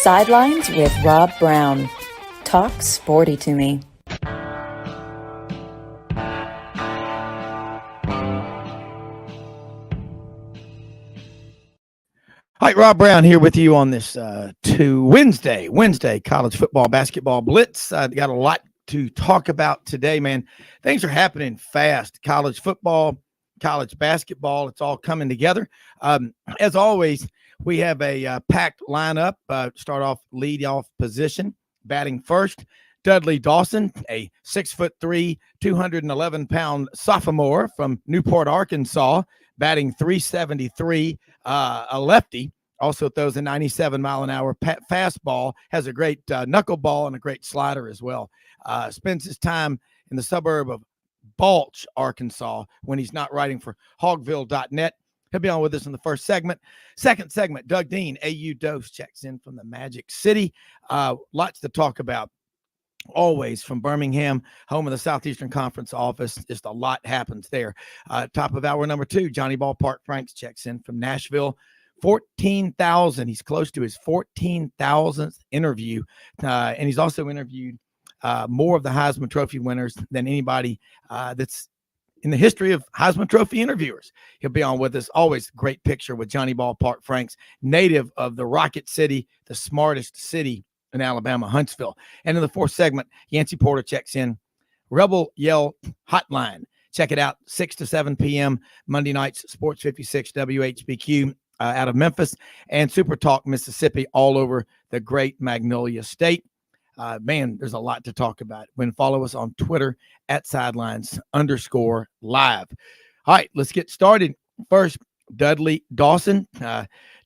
Sidelines with Rob Browne. Talk sporty to me. All right, Rob Browne here with you on this Wednesday college football basketball blitz. Got a lot to talk about today, man. Things are happening fast. College football, college basketball, it's all coming together. As always, we have a packed lineup. Start off lead-off position, batting first. Dudley Dawson, a 6'3", 211-pound sophomore from Newport, Arkansas, batting .373, a lefty. Also throws a 97-mile-an-hour fastball, has a great knuckleball and a great slider as well. Spends his time in the suburb of Balch, Arkansas, when he's not writing for hogville.net. He'll be on with us in the first segment. Second segment, Doug Dean, AU Dose, checks in from the Magic City. Lots to talk about. Always from Birmingham, home of the Southeastern Conference office. Just a lot happens there. Top of hour number 2, Johnny Ballpark Franks checks in from Nashville. 14,000. He's close to his 14,000th interview. And he's also interviewed more of the Heisman Trophy winners than anybody that's in the history of Heisman Trophy interviewers. He'll be on with us. Always great picture with Johnny Ballpark Franks, native of the Rocket City, the smartest city in Alabama, Huntsville. And in the fourth segment, Yancy Porter checks in. Rebel Yell Hotline. Check it out, 6 to 7 p.m. Monday nights, Sports 56 WHBQ out of Memphis, and Super Talk Mississippi all over the great Magnolia State. Man, there's a lot to talk about. When follow us on Twitter at @sidelines_live. All right, let's get started. First, Dudley Dawson.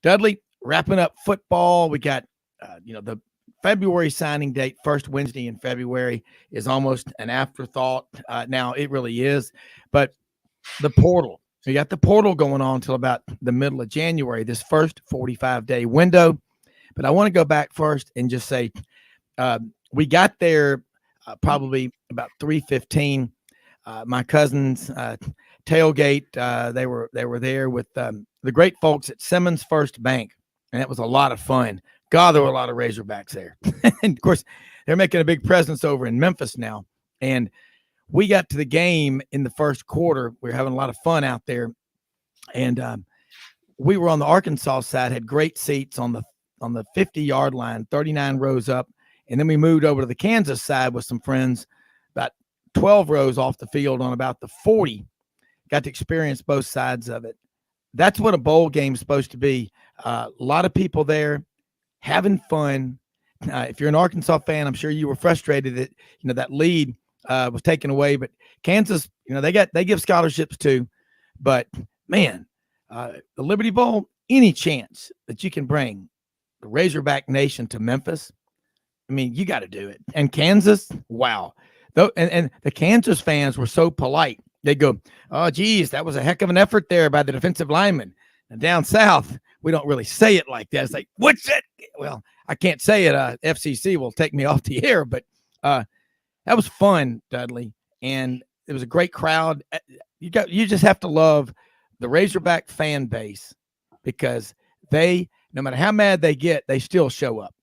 Dudley wrapping up football. We got, the February signing date, first Wednesday in February, is almost an afterthought. Now it really is, but the portal. So you got the portal going on until about the middle of January, this first 45-day window. But I want to go back first and just say we got there probably about 3:15. My cousins tailgate. They were there with the great folks at Simmons First Bank, and it was a lot of fun. God, there were a lot of Razorbacks there. And, of course, they're making a big presence over in Memphis now. And we got to the game in the first quarter. We were having a lot of fun out there. And we were on the Arkansas side, had great seats on the 50-yard line, 39 rows up. And then we moved over to the Kansas side with some friends, about 12 rows off the field on about the 40. Got to experience both sides of it. That's what a bowl game is supposed to be. A lot of people there having fun. If you're an Arkansas fan, I'm sure you were frustrated that, that lead was taken away, but Kansas, they give scholarships too, but man, the Liberty Bowl, any chance that you can bring the Razorback Nation to Memphis, I mean, you got to do it. And Kansas, wow. And the Kansas fans were so polite. They go, oh, geez, that was a heck of an effort there by the defensive lineman. And down south, we don't really say it like that. It's like, what's that? Well, I can't say it. FCC will take me off the air, but that was fun, Dudley. And it was a great crowd. You just have to love the Razorback fan base, because they, no matter how mad they get, they still show up.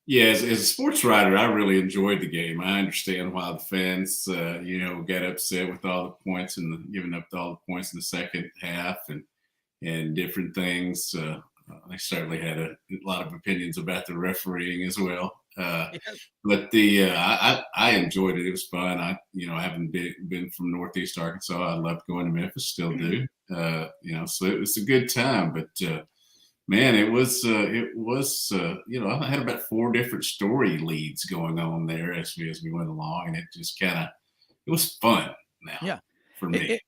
Yeah, as a sports writer, I really enjoyed the game. I understand why the fans, got upset with all the points and giving up all the points in the second half and different things. I certainly had a lot of opinions about the refereeing as well. But I enjoyed it. It was fun. I haven't been from Northeast Arkansas. I loved going to Memphis, still do. So it was a good time. But man, it was. I had about 4 different story leads going on there as we went along, and it just it was fun. Now, for me.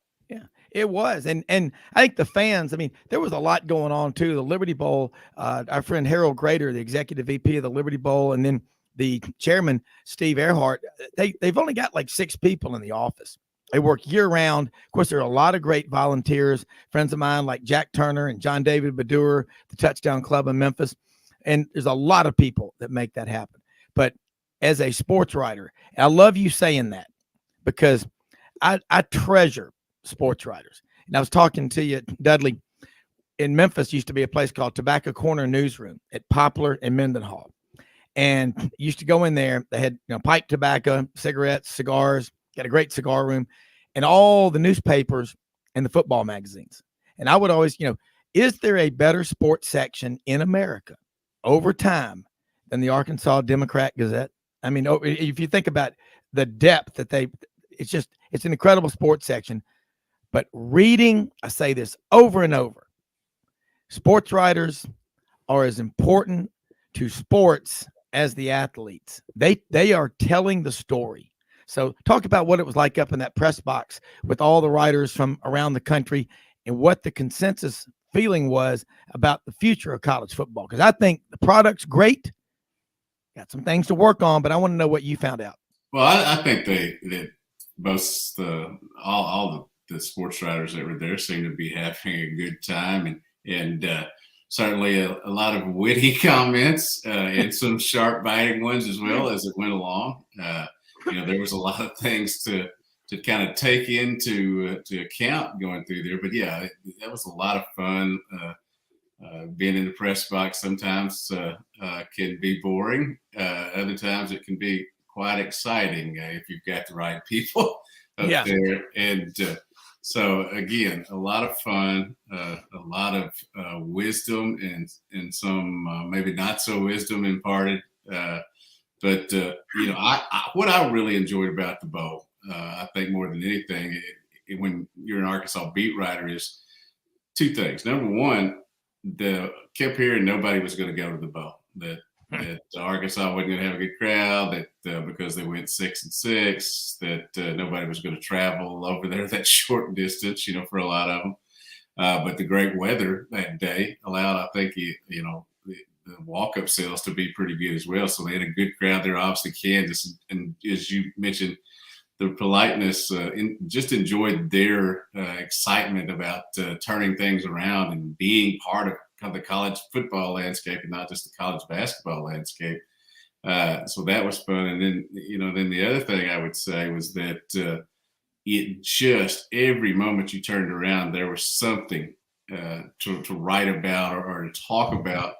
It was. And I think the fans, I mean, there was a lot going on too. The Liberty Bowl, our friend Harold Grader, the executive VP of the Liberty Bowl, and then the chairman, Steve Earhart, they've only got like 6 people in the office. They work year round. Of course, there are a lot of great volunteers, friends of mine like Jack Turner and John David Badur, the Touchdown Club in Memphis. And there's a lot of people that make that happen. But as a sports writer, I love you saying that, because I treasure sports writers. And I was talking to you, Dudley, in Memphis used to be a place called Tobacco Corner Newsroom at Poplar and Mendenhall. And used to go in there. They had, pipe tobacco, cigarettes, cigars, got a great cigar room, and all the newspapers and the football magazines. And I would always, is there a better sports section in America over time than the Arkansas Democrat Gazette? I mean, if you think about the depth that it's an incredible sports section. But reading, I say this over and over, sports writers are as important to sports as the athletes. They are telling the story. So talk about what it was like up in that press box with all the writers from around the country and what the consensus feeling was about the future of college football. Because I think the product's great. Got some things to work on, but I want to know what you found out. Well, I think that both all the sports writers that were there seemed to be having a good time, and certainly a lot of witty comments and some sharp biting ones as well as it went along. There was a lot of things to kind of take into to account going through there. But yeah, that was a lot of fun. Being in the press box sometimes can be boring. Other times it can be quite exciting if you've got the right people up there. And so again, a lot of fun, a lot of wisdom, and some maybe not so wisdom imparted. But what I really enjoyed about the bowl, I think more than anything, when you're an Arkansas beat writer, is two things. Number one, kept hearing nobody was going to go to the bowl. That Arkansas wasn't going to have a good crowd. That because they went 6-6, that nobody was going to travel over there that short distance. For a lot of them. But the great weather that day allowed, I think, the walk-up sales to be pretty good as well. So they had a good crowd there. Obviously, Kansas, and as you mentioned, the politeness, just enjoyed their excitement about turning things around and being part of the college football landscape and not just the college basketball landscape. So that was fun. And then, then the other thing I would say was that it just every moment you turned around, there was something to write about or to talk about,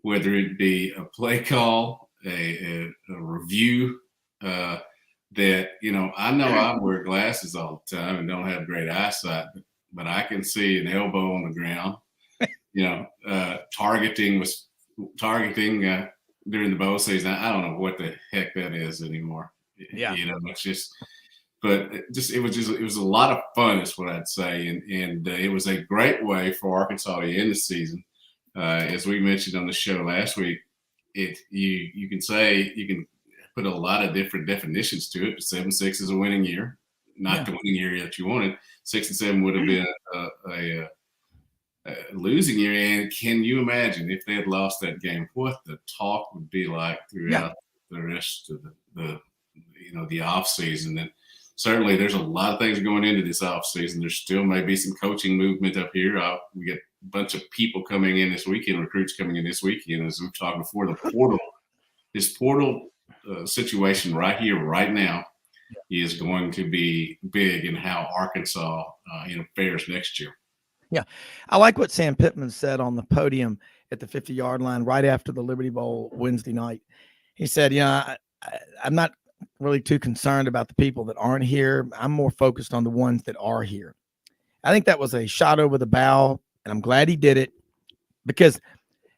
whether it be a play call, a review, that, I know I wear glasses all the time and don't have great eyesight, but I can see an elbow on the ground. Targeting during the bowl season. I don't know what the heck that is anymore. Yeah. It's just, but it was a lot of fun is what I'd say. And it was a great way for Arkansas to end the season. As we mentioned on the show last week, you can put a lot of different definitions to it. 7-6 is a winning year, not the winning year that you wanted. 6-7 would have been a losing year. And can you imagine if they had lost that game, what the talk would be like throughout the rest of the off season? And certainly there's a lot of things going into this off season. There still may be some coaching movement up here. We get a bunch of people coming in this weekend, recruits coming in this weekend. As we've talked before, this portal situation right here, right now, is going to be big in how Arkansas fares next year. Yeah. I like what Sam Pittman said on the podium at the 50-yard line right after the Liberty Bowl Wednesday night. He said, I'm not really too concerned about the people that aren't here. I'm more focused on the ones that are here. I think that was a shot over the bow, and I'm glad he did it because,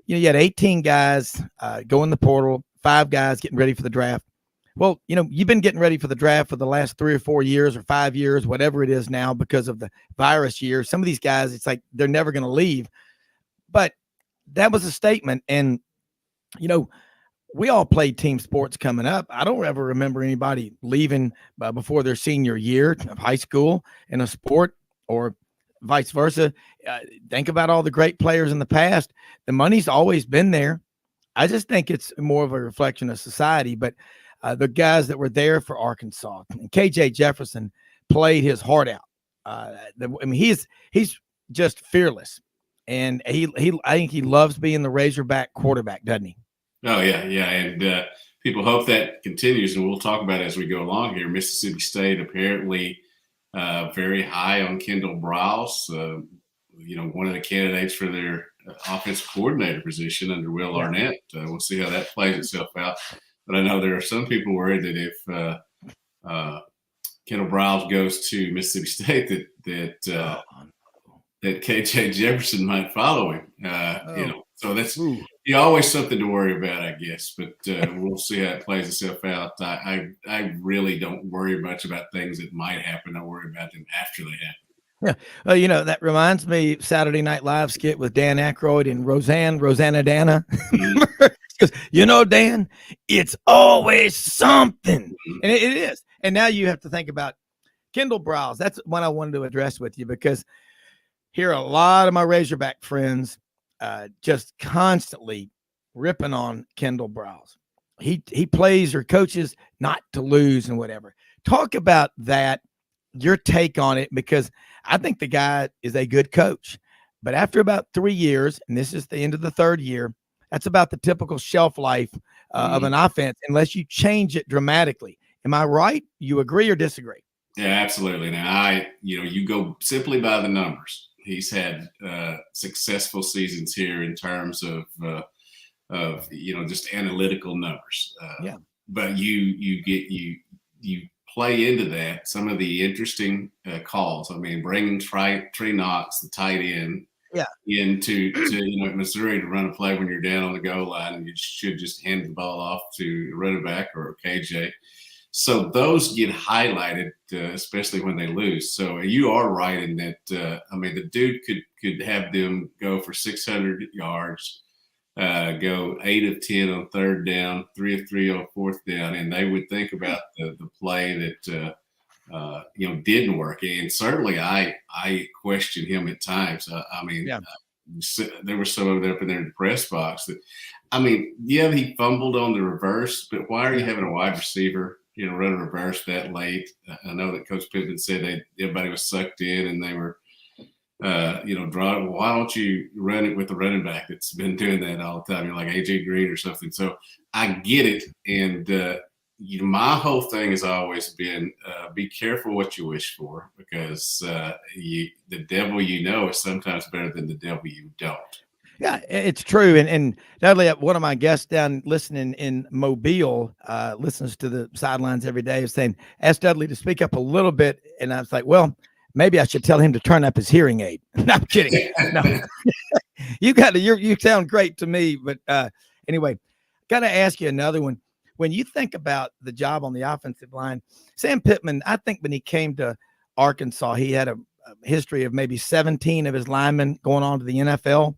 you had 18 guys go in the portal, 5 guys getting ready for the draft. Well, you've been getting ready for the draft for the last 3 or 4 years or 5 years, whatever it is now, because of the virus year. Some of these guys, it's like they're never going to leave. But that was a statement. And, we all played team sports coming up. I don't ever remember anybody leaving before their senior year of high school in a sport or vice versa. Think about all the great players in the past. The money's always been there. I just think it's more of a reflection of society. But the guys that were there for Arkansas, and KJ Jefferson played his heart out. He's just fearless, and I think he loves being the Razorback quarterback, doesn't he? Oh yeah, and people hope that continues, and we'll talk about it as we go along here. Mississippi State apparently very high on Kendall Browse. one of the candidates for their offensive coordinator position under Will Arnett. We'll see how that plays itself out. But I know there are some people worried that if Kendall Browne goes to Mississippi State, that KJ Jefferson might follow him. So that's always something to worry about, I guess. But we'll see how it plays itself out. I really don't worry much about things that might happen. I worry about them after they happen. Yeah. That reminds me Saturday Night Live skit with Dan Aykroyd and Rosanna Dana. Mm-hmm. Dan, it's always something. Mm-hmm. And it is. And now you have to think about Kendall Browne. That's what I wanted to address with you, because here a lot of my Razorback friends just constantly ripping on Kendall Browne. He plays or coaches not to lose and whatever. Talk about that, your take on it, because I think the guy is a good coach. But after about 3 years, and this is the end of the third year, that's about the typical shelf life of an offense, unless you change it dramatically. Am I right? You agree or disagree? Yeah, absolutely. Now, you go simply by the numbers. He's had successful seasons here in terms of just analytical numbers. But you play into that some of the interesting calls. I mean, bringing Trey Knox, the tight end, into Missouri to run a play when you're down on the goal line, and you should just hand the ball off to a running back or KJ. So those get highlighted, especially when they lose. So you are right in that. The dude could have them go for 600 yards, go 8 of 10 on third down, 3 of 3 on fourth down, and they would think about the play that didn't work. And certainly, I question him at times. There were some of them up in there in the press box that, he fumbled on the reverse, but why are you having a wide receiver run a reverse that late? I know that Coach Pittman said everybody was sucked in and they were, drawing. Why don't you run it with the running back that's been doing that all the time? Like AJ Green or something. So I get it. And, my whole thing has always been be careful what you wish for, because the devil is sometimes better than the devil you don't. Yeah, it's true. And Dudley, one of my guests down listening in Mobile, listens to the Sidelines every day, is saying, ask Dudley to speak up a little bit. And I was like, well, maybe I should tell him to turn up his hearing aid. No, I'm kidding. No, you sound great to me. But anyway, got to ask you another one. When you think about the job on the offensive line, Sam Pittman, I think when he came to Arkansas, he had a history of maybe 17 of his linemen going on to the NFL.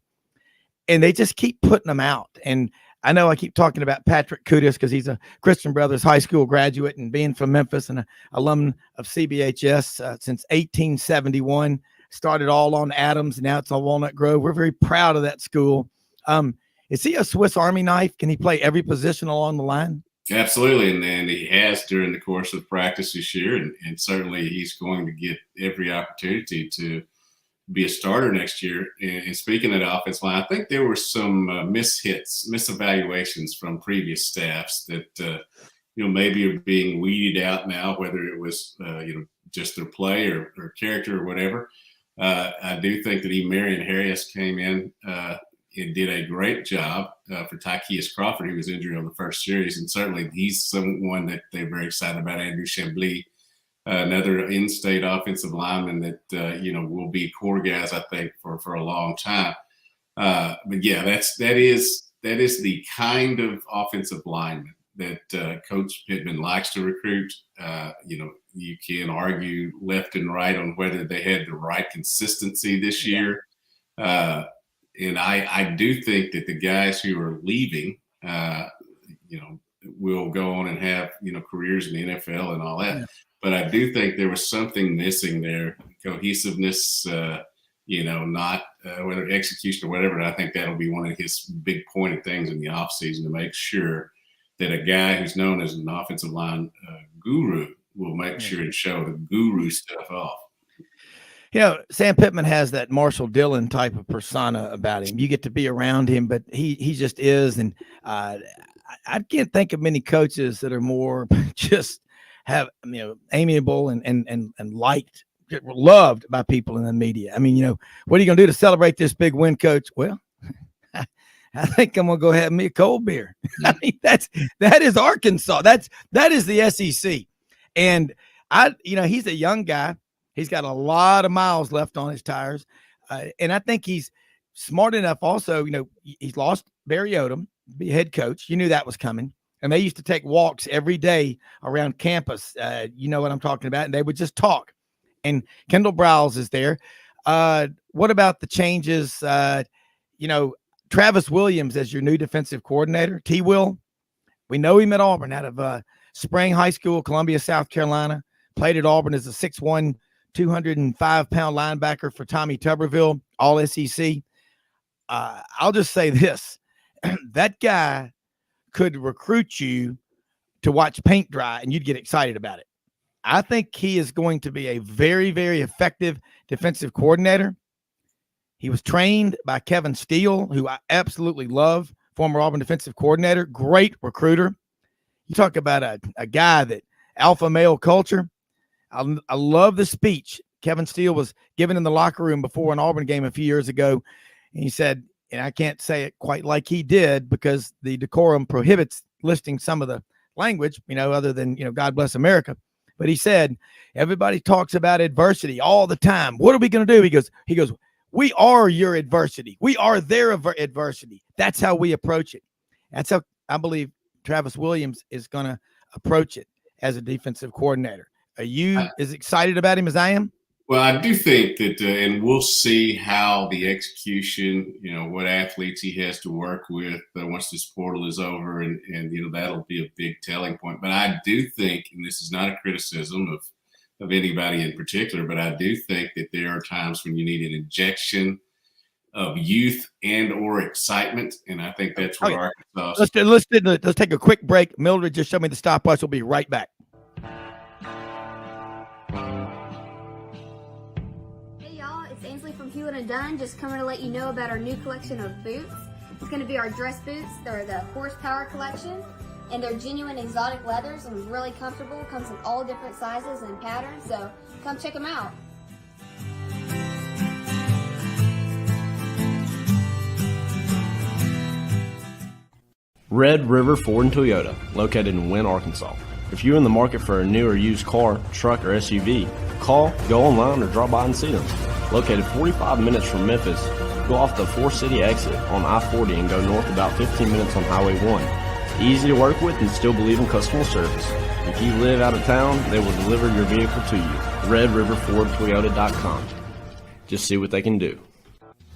And they just keep putting them out. And I know I keep talking about Patrick Kudus because he's a Christian Brothers high school graduate and being from Memphis and an alum of CBHS since 1871. Started all on Adams, and now it's on Walnut Grove. We're very proud of that school. Is he a Swiss Army knife? Can he play every position along the line? Absolutely, and he has during the course of practice this year, and certainly he's going to get every opportunity to be a starter next year. And speaking of the offensive line, I think there were some misevaluations from previous staffs that maybe are being weeded out now, whether it was just their play or character or whatever. I do think that Marion Harris came in and did a great job for Tykeus Crawford. He was injured on the first series, and certainly he's someone that they're very excited about. Andrew Chambly, another in-state offensive lineman that will be core guys, I think, for a long time. But yeah, that is the kind of offensive lineman that Coach Pittman likes to recruit. You can argue left and right on whether they had the right consistency this year. And I do think that the guys who are leaving, will go on and have, careers in the NFL and all that. Yeah. But I do think there was something missing there, cohesiveness, not whether execution or whatever. And I think that'll be one of his big pointed things in the offseason, to make sure that a guy who's known as an offensive line guru will make sure to show the guru stuff off. Sam Pittman has that Marshall Dillon type of persona about him. You get to be around him, but he just is. And I can't think of many coaches that are more just have, amiable and liked loved by people in the media. I mean, what are you going to do to celebrate this big win, Coach? Well, I think I'm going to go have me a cold beer. I mean, that is Arkansas. That is the SEC. And he's a young guy. He's got a lot of miles left on his tires. And I think he's smart enough also, he's lost Barry Odom, be head coach. You knew that was coming. And they used to take walks every day around campus. You know what I'm talking about. And they would just talk. And Kendall Browse is there. What about the changes? Travis Williams as your new defensive coordinator. T-Will, we know him at Auburn out of Spring High School, Columbia, South Carolina. Played at Auburn as a 6'1", 205-pound linebacker for Tommy Tuberville, all SEC. I'll just say this. That guy could recruit you to watch paint dry, and you'd get excited about it. I think he is going to be a very, very effective defensive coordinator. He was trained by Kevin Steele, who I absolutely love, former Auburn defensive coordinator, great recruiter. You talk about a guy that alpha male culture. I love the speech Kevin Steele was given in the locker room before an Auburn game a few years ago. And he said, and I can't say it quite like he did because the decorum prohibits listing some of the language, other than, God bless America. But he said, everybody talks about adversity all the time. What are we going to do? He goes, we are your adversity. We are their adversity. That's how we approach it. That's how I believe Travis Williams is going to approach it as a defensive coordinator. Are you as excited about him as I am? Well, I do think that, and we'll see how the execution, what athletes he has to work with once this portal is over, and that'll be a big telling point. But I do think, and this is not a criticism of anybody in particular, but I do think that there are times when you need an injection of youth and or excitement, and I think that's where Arkansas. Let's take a quick break. Mildred just showed me the stopwatch. We'll be right back. From Hewlett and Dunn, just coming to let you know about our new collection of boots. It's going to be our dress boots. They're the horsepower collection, and they're genuine exotic leathers and really comfortable. Comes in all different sizes and patterns, so come check them out. Red River Ford and Toyota, located in Wynne, Arkansas. If you're in the market for a new or used car, truck, or SUV, call, go online, or drop by and see them. Located 45 minutes from Memphis, go off the 4-city exit on I-40 and go north about 15 minutes on Highway 1. Easy to work with and still believe in customer service. If you live out of town, they will deliver your vehicle to you. RedRiverFordToyota.com. Just see what they can do.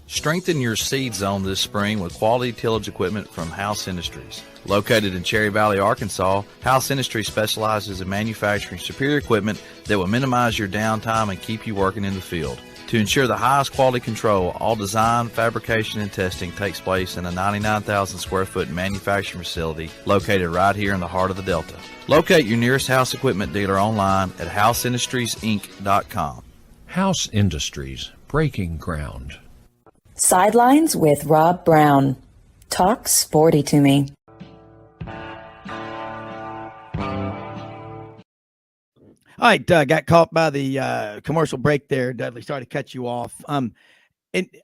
Strengthen your seed zone this spring with quality tillage equipment from House Industries. Located in Cherry Valley, Arkansas, House Industries specializes in manufacturing superior equipment that will minimize your downtime and keep you working in the field. To ensure the highest quality control, all design, fabrication, and testing takes place in a 99,000 square foot manufacturing facility located right here in the heart of the Delta. Locate your nearest House equipment dealer online at houseindustriesinc.com. House Industries, breaking ground. Sidelines with Rob Browne. Talk sporty to me. All right, got caught by the commercial break there, Dudley. Sorry to cut you off. And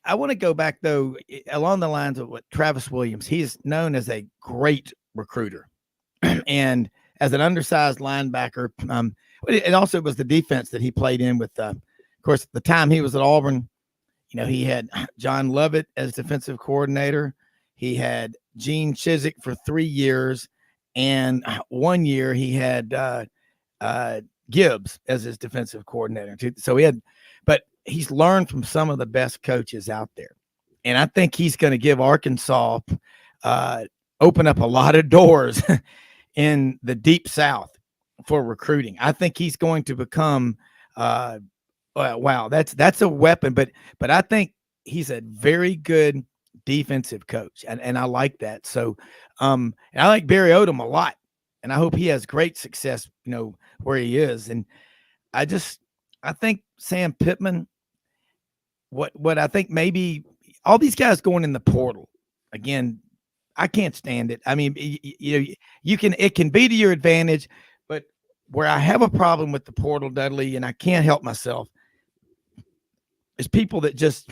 I want to go back, though, along the lines of what Travis Williams. He's known as a great recruiter. And as an undersized linebacker, it also was the defense that he played in with, of course, the time he was at Auburn. He had John Lovett as defensive coordinator. He had Gene Chizik for 3 years. And 1 year he had Gibbs as his defensive coordinator. So but he's learned from some of the best coaches out there. And I think he's going to give Arkansas, open up a lot of doors in the deep South for recruiting. I think he's going to become, wow, that's a weapon, but I think he's a very good defensive coach. And I like that. So, and I like Barry Odom a lot. And I hope he has great success, where he is. And I think Sam Pittman, what I think maybe all these guys going in the portal, again, I can't stand it. I mean, it can be to your advantage, but where I have a problem with the portal, Dudley, and I can't help myself, is people that just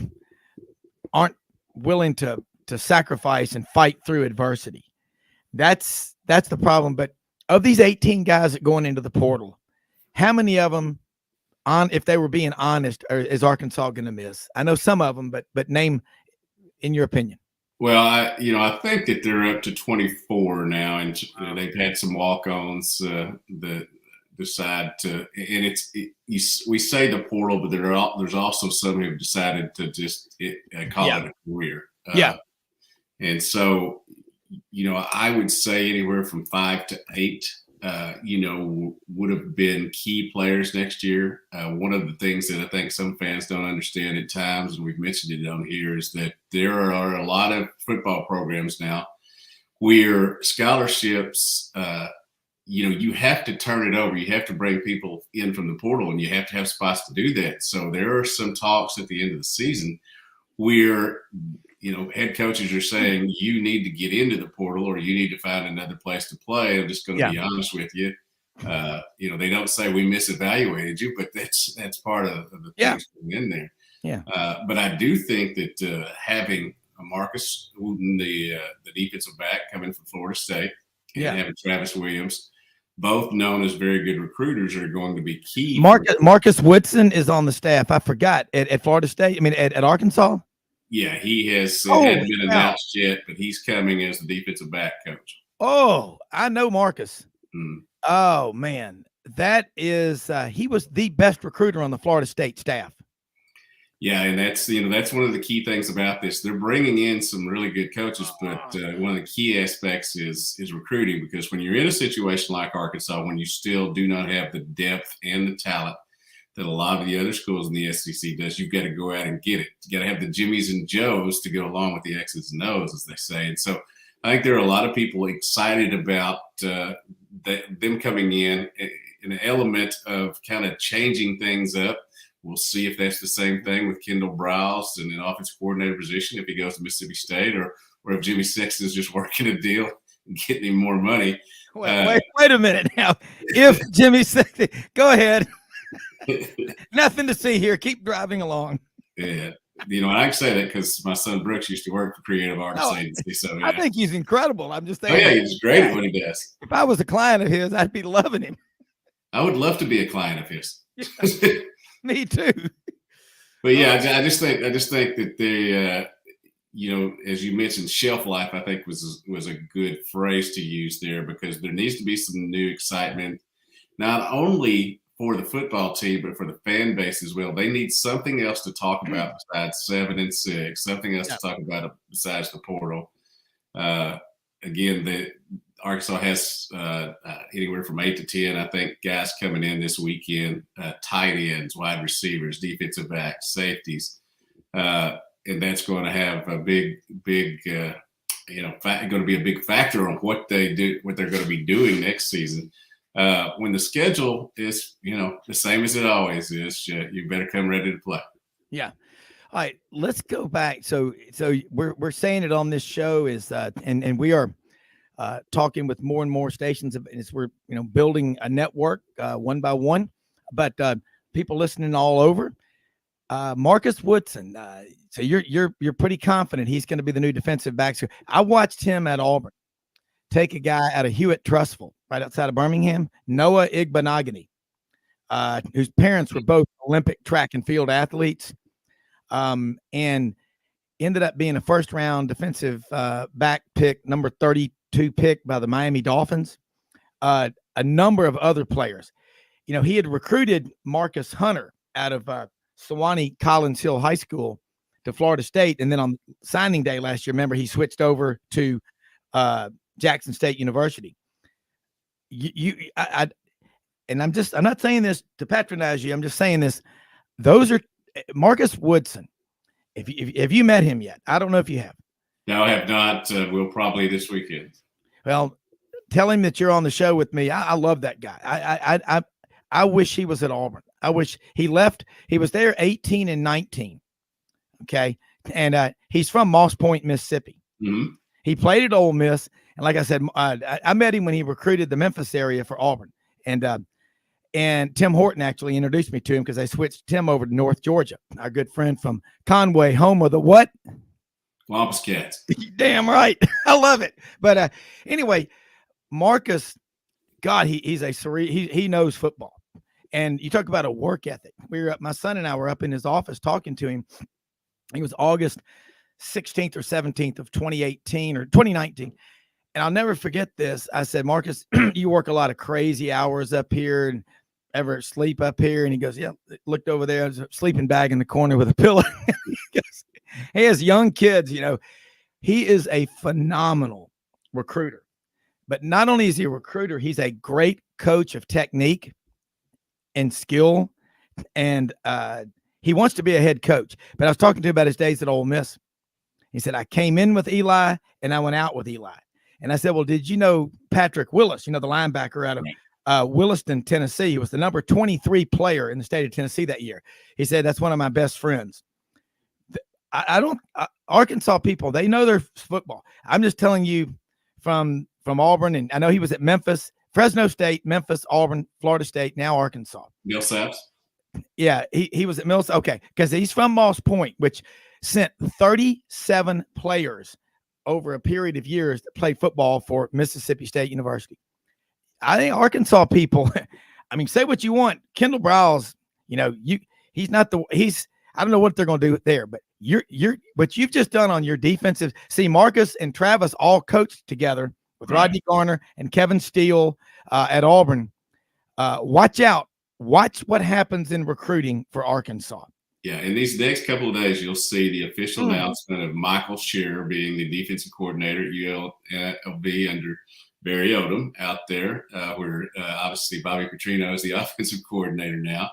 aren't willing to sacrifice and fight through adversity. That's the problem. But of these 18 guys that going into the portal, how many of them, if they were being honest, is Arkansas going to miss? I know some of them, but name, in your opinion. Well, I think that they're up to 24 now, and they've had some walk-ons that decide to, and we say the portal, but there's also some who have decided to just call it a career. And so, I would say anywhere from 5 to 8, would have been key players next year. One of the things that I think some fans don't understand at times, and we've mentioned it on here, is that there are a lot of football programs now where scholarships, you have to turn it over. You have to bring people in from the portal, and you have to have spots to do that. So there are some talks at the end of the season where head coaches are saying you need to get into the portal or you need to find another place to play. I'm just going to be honest with you. They don't say we misevaluated you, but that's part of the things in there. Yeah. But I do think that having Marcus Wooten, the defensive back coming from Florida State, and having Travis Williams, both known as very good recruiters, are going to be key. Marcus Woodson is on the staff. I forgot at Florida State. I mean, at Arkansas. Yeah, he has hadn't been announced yet, but he's coming as the defensive back coach. Oh, I know Marcus. Mm. Oh man, that is he was the best recruiter on the Florida State staff. Yeah, and that's one of the key things about this. They're bringing in some really good coaches, but one of the key aspects is recruiting, because when you're in a situation like Arkansas, when you still do not have the depth and the talent that a lot of the other schools in the SEC does, you've got to go out and get it. You got to have the Jimmies and Joes to go along with the X's and O's, as they say. And so I think there are a lot of people excited about them coming in an element of kind of changing things up. We'll see if that's the same thing with Kendall Browse in an offensive coordinator position if he goes to Mississippi State, or if Jimmy Sexton's just working a deal and getting him more money. Wait a minute now. If Jimmy Sexton, go ahead. Nothing to see here. Keep driving along. Yeah. And I can say that because my son Brooks used to work for Creative Artists Agency. So I think he's incredible. I'm just thinking. Oh, yeah, he's great at what he does. If I was a client of his, I'd be loving him. I would love to be a client of his. Me too. But yeah, I just think that they, as you mentioned, shelf life, I think was a good phrase to use there, because there needs to be some new excitement, not only for the football team, but for the fan base as well. They need something else to talk about besides 7 and 6, something else to talk about besides the portal. Again, Arkansas has anywhere from 8 to 10, I think, guys coming in this weekend, tight ends, wide receivers, defensive backs, safeties. And that's going to have a big, going to be a big factor on what they do, what they're going to be doing next season. When the schedule is, the same as it always is, you better come ready to play. Yeah. All right, let's go back. So we're saying it on this show is, and we are talking with more and more stations as we're building a network one by one, but people listening all over. Marcus Woodson. So you're pretty confident he's going to be the new defensive back. I watched him at Auburn take a guy out of Hewitt Trustful, right outside of Birmingham, Noah Igbenogany, whose parents were both Olympic track and field athletes, and ended up being a first-round defensive back pick, number 32 pick by the Miami Dolphins. A number of other players. He had recruited Marcus Hunter out of Sewanee Collins Hill High School to Florida State, and then on signing day last year, remember, he switched over to Jackson State University. I'm not saying this to patronize you. I'm just saying this. Those are Marcus Woodson. If you met him yet, I don't know if you have. No, I have not. We'll probably this weekend. Well, tell him that you're on the show with me. I love that guy. I wish he was at Auburn. I wish he left. He was there 18 and 19. Okay. And he's from Moss Point, Mississippi. Mm-hmm. He played at Ole Miss. And like I said, I met him when he recruited the Memphis area for Auburn. And And Tim Horton actually introduced me to him because they switched Tim over to North Georgia, our good friend from Conway, home of the what? Wampus Cats. Damn right. I love it. But anyway, Marcus, God, he knows football. And you talk about a work ethic. My son and I were up in his office talking to him. It was August 16th or 17th of 2018 or 2019. And I'll never forget this. I said, Marcus, you work a lot of crazy hours up here and ever sleep up here? And he goes, yeah, looked over there. There's a sleeping bag in the corner with a pillow. He has young kids, he is a phenomenal recruiter. But not only is he a recruiter, he's a great coach of technique and skill. And he wants to be a head coach. But I was talking to him about his days at Ole Miss. He said, I came in with Eli and I went out with Eli. And I said, well, did you know Patrick Willis, the linebacker out of Williston, Tennessee? He was the number 23 player in the state of Tennessee that year. He said, that's one of my best friends. Arkansas people, they know their football. I'm just telling you from Auburn, and I know he was at Memphis, Fresno State, Memphis, Auburn, Florida State, now Arkansas. Millsaps? Yeah, he was at Mills. Okay, because he's from Moss Point, which sent 37 players over a period of years to play football for Mississippi State University. I think Arkansas people, I mean, say what you want. Kendall Browse, he's not I don't know what they're going to do there, but what you've just done on your defensive. See, Marcus and Travis all coached together with Rodney Garner and Kevin Steele at Auburn. Watch out. Watch what happens in recruiting for Arkansas. Yeah, in these next couple of days, you'll see the official announcement of Michael Shearer being the defensive coordinator at ULB under Barry Odom out there, where obviously Bobby Petrino is the offensive coordinator now.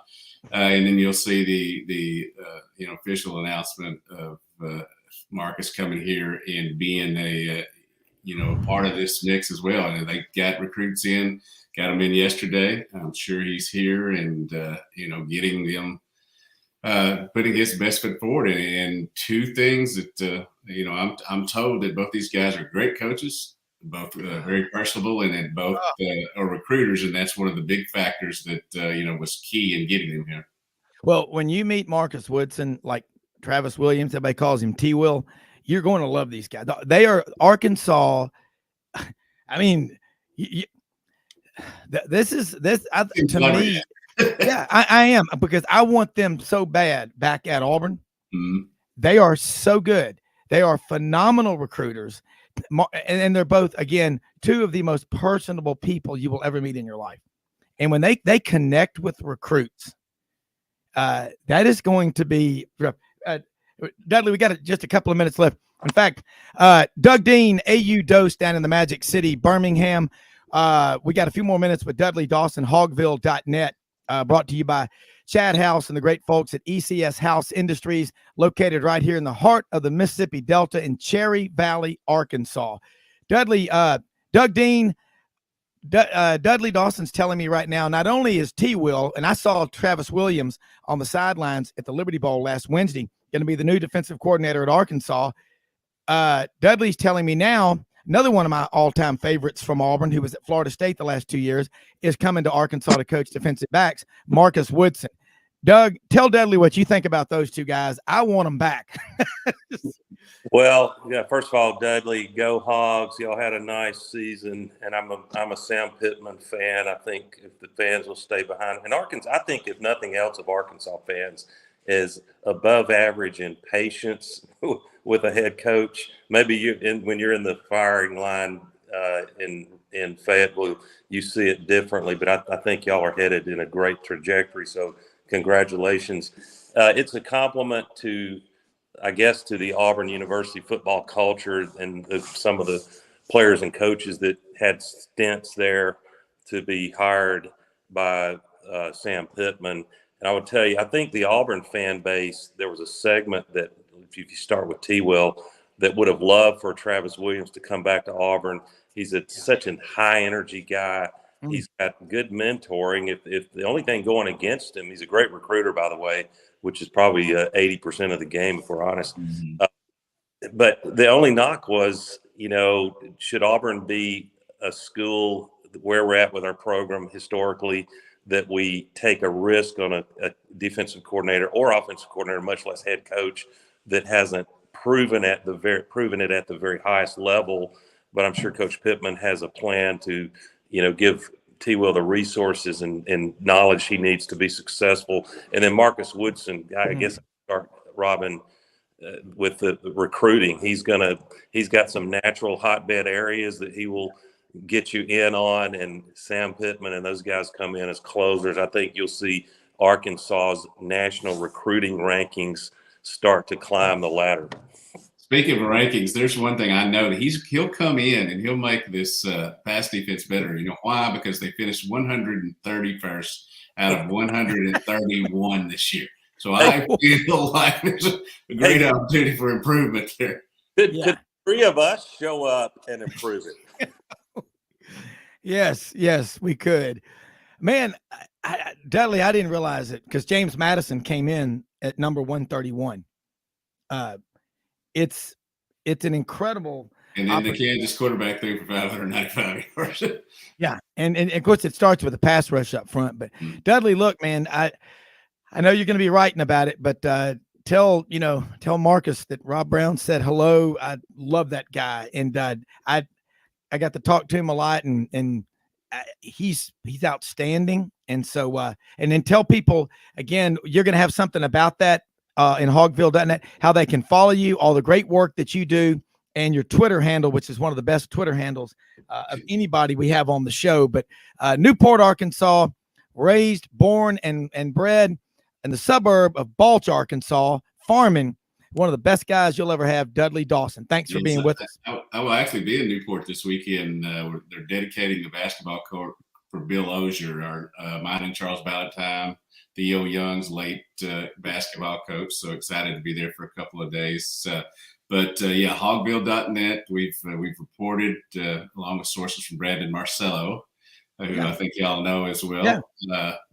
And then you'll see the official announcement of Marcus coming here and being a part of this mix as well. And they got recruits in, got them in yesterday. I'm sure he's here and getting them. Putting his best foot forward, and two things that I'm told that both these guys are great coaches, both very personable, and then both are recruiters, and that's one of the big factors that was key in getting them here. Well, when you meet Marcus Woodson, like Travis Williams, everybody calls him T-Will, you're going to love these guys. They are Arkansas. I mean, this to me. Yeah, I am, because I want them so bad back at Auburn. Mm-hmm. They are so good. They are phenomenal recruiters. And they're both, again, two of the most personable people you will ever meet in your life. And when they connect with recruits, that is going to be rough. Dudley, we got just a couple of minutes left. In fact, Doug Dean, AU Dose down in the Magic City, Birmingham. We got a few more minutes with Dudley Dawson, hogville.net. Brought to you by Chad House and the great folks at ECS House Industries, located right here in the heart of the Mississippi Delta in Cherry Valley, Arkansas. Doug Dean, Dudley Dawson's telling me right now, not only is T-Will, and I saw Travis Williams on the sidelines at the Liberty Bowl last Wednesday, going to be the new defensive coordinator at Arkansas. Dudley's telling me now, another one of my all-time favorites from Auburn, who was at Florida State the last 2 years, is coming to Arkansas to coach defensive backs, Marcus Woodson. Doug, tell Dudley what you think about those two guys. I want them back. Well, yeah. First of all, Dudley, go Hogs! Y'all had a nice season, and I'm a Sam Pittman fan. I think if the fans will stay behind, and Arkansas, I think if nothing else, of Arkansas fans is above average in patience with a head coach. Maybe when you're in the firing line in Fayetteville, you see it differently. But I think y'all are headed in a great trajectory. So congratulations. It's a compliment to the Auburn University football culture and some of the players and coaches that had stints there to be hired by Sam Pittman. And I would tell you, I think the Auburn fan base, there was a segment that, if you start with T-Will, that would have loved for Travis Williams to come back to Auburn. He's such a high energy guy. He's got good mentoring. If the only thing going against him, he's a great recruiter, by the way, which is probably 80% of the game, if we're honest. Mm-hmm. But the only knock was, should Auburn be a school where we're at with our program historically that we take a risk on a defensive coordinator or offensive coordinator, much less head coach, that hasn't proven it at the very highest level. But I'm sure Coach Pittman has a plan to, give T. Will the resources and knowledge he needs to be successful. And then Marcus Woodson, I guess, start Robin with the recruiting. He's got some natural hotbed areas that he will get you in on, and Sam Pittman and those guys come in as closers. I think you'll see Arkansas's national recruiting rankings start to climb the ladder. Speaking of rankings, there's one thing I know. He'll come in and he'll make this pass defense better. You know why? Because they finished 131st out of 131 this year. So I feel like there's a great opportunity for improvement there. Could three of us show up and improve it? Yes, we could. Man, Dudley, I didn't realize it because James Madison came in at number 131. It's an incredible. And then the Kansas quarterback threw for 595 yards. Yeah, and of course it starts with a pass rush up front. But Dudley, look, man, I know you're going to be writing about it, but tell Marcus that Rob Browne said hello. I love that guy, and I got to talk to him a lot, and he's outstanding. And so, and then tell people again, you're going to have something about that in hogville.net, how they can follow you, all the great work that you do, and your Twitter handle, which is one of the best Twitter handles of anybody we have on the show. But Newport, Arkansas, raised, born, and bred in the suburb of Balch, Arkansas, farming. One of the best guys you'll ever have, Dudley Dawson. Thanks for being with us. I will actually be in Newport this weekend. They're dedicating the basketball court for Bill Ozier, mine and Charles Valentine, Theo Young's late basketball coach. So excited to be there for a couple of days. Hogville.net. We've reported along with sources from Brandon Marcello, who I think y'all know as well,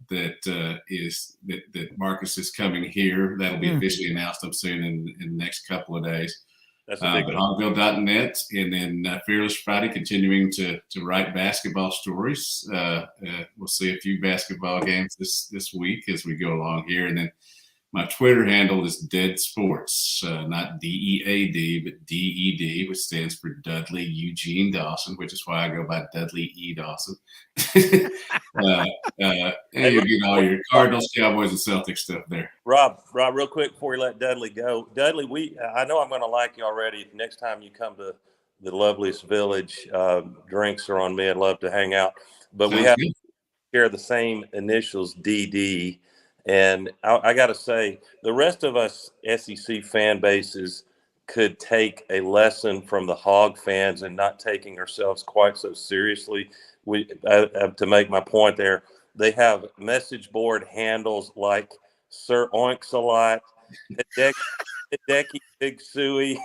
that Marcus is coming here. That'll be officially announced up soon in the next couple of days. That's a big one. Hogville.net, and then Fearless Friday continuing to write basketball stories. We'll see a few basketball games this week as we go along here, and then my Twitter handle is Dead Sports, not DEAD, but DED, which stands for Dudley Eugene Dawson, which is why I go by Dudley E. Dawson. And you get all your Cardinals, Cowboys, and Celtics stuff there. Rob, real quick before we let Dudley go. Dudley, I know I'm going to like you already. Next time you come to the loveliest village, drinks are on me. I'd love to hang out. But we have to share the same initials, DD. And I got to say, the rest of us SEC fan bases could take a lesson from the Hog fans and not taking ourselves quite so seriously. To make my point there, they have message board handles like Sir Oinks a lot, Hideki Big Suey.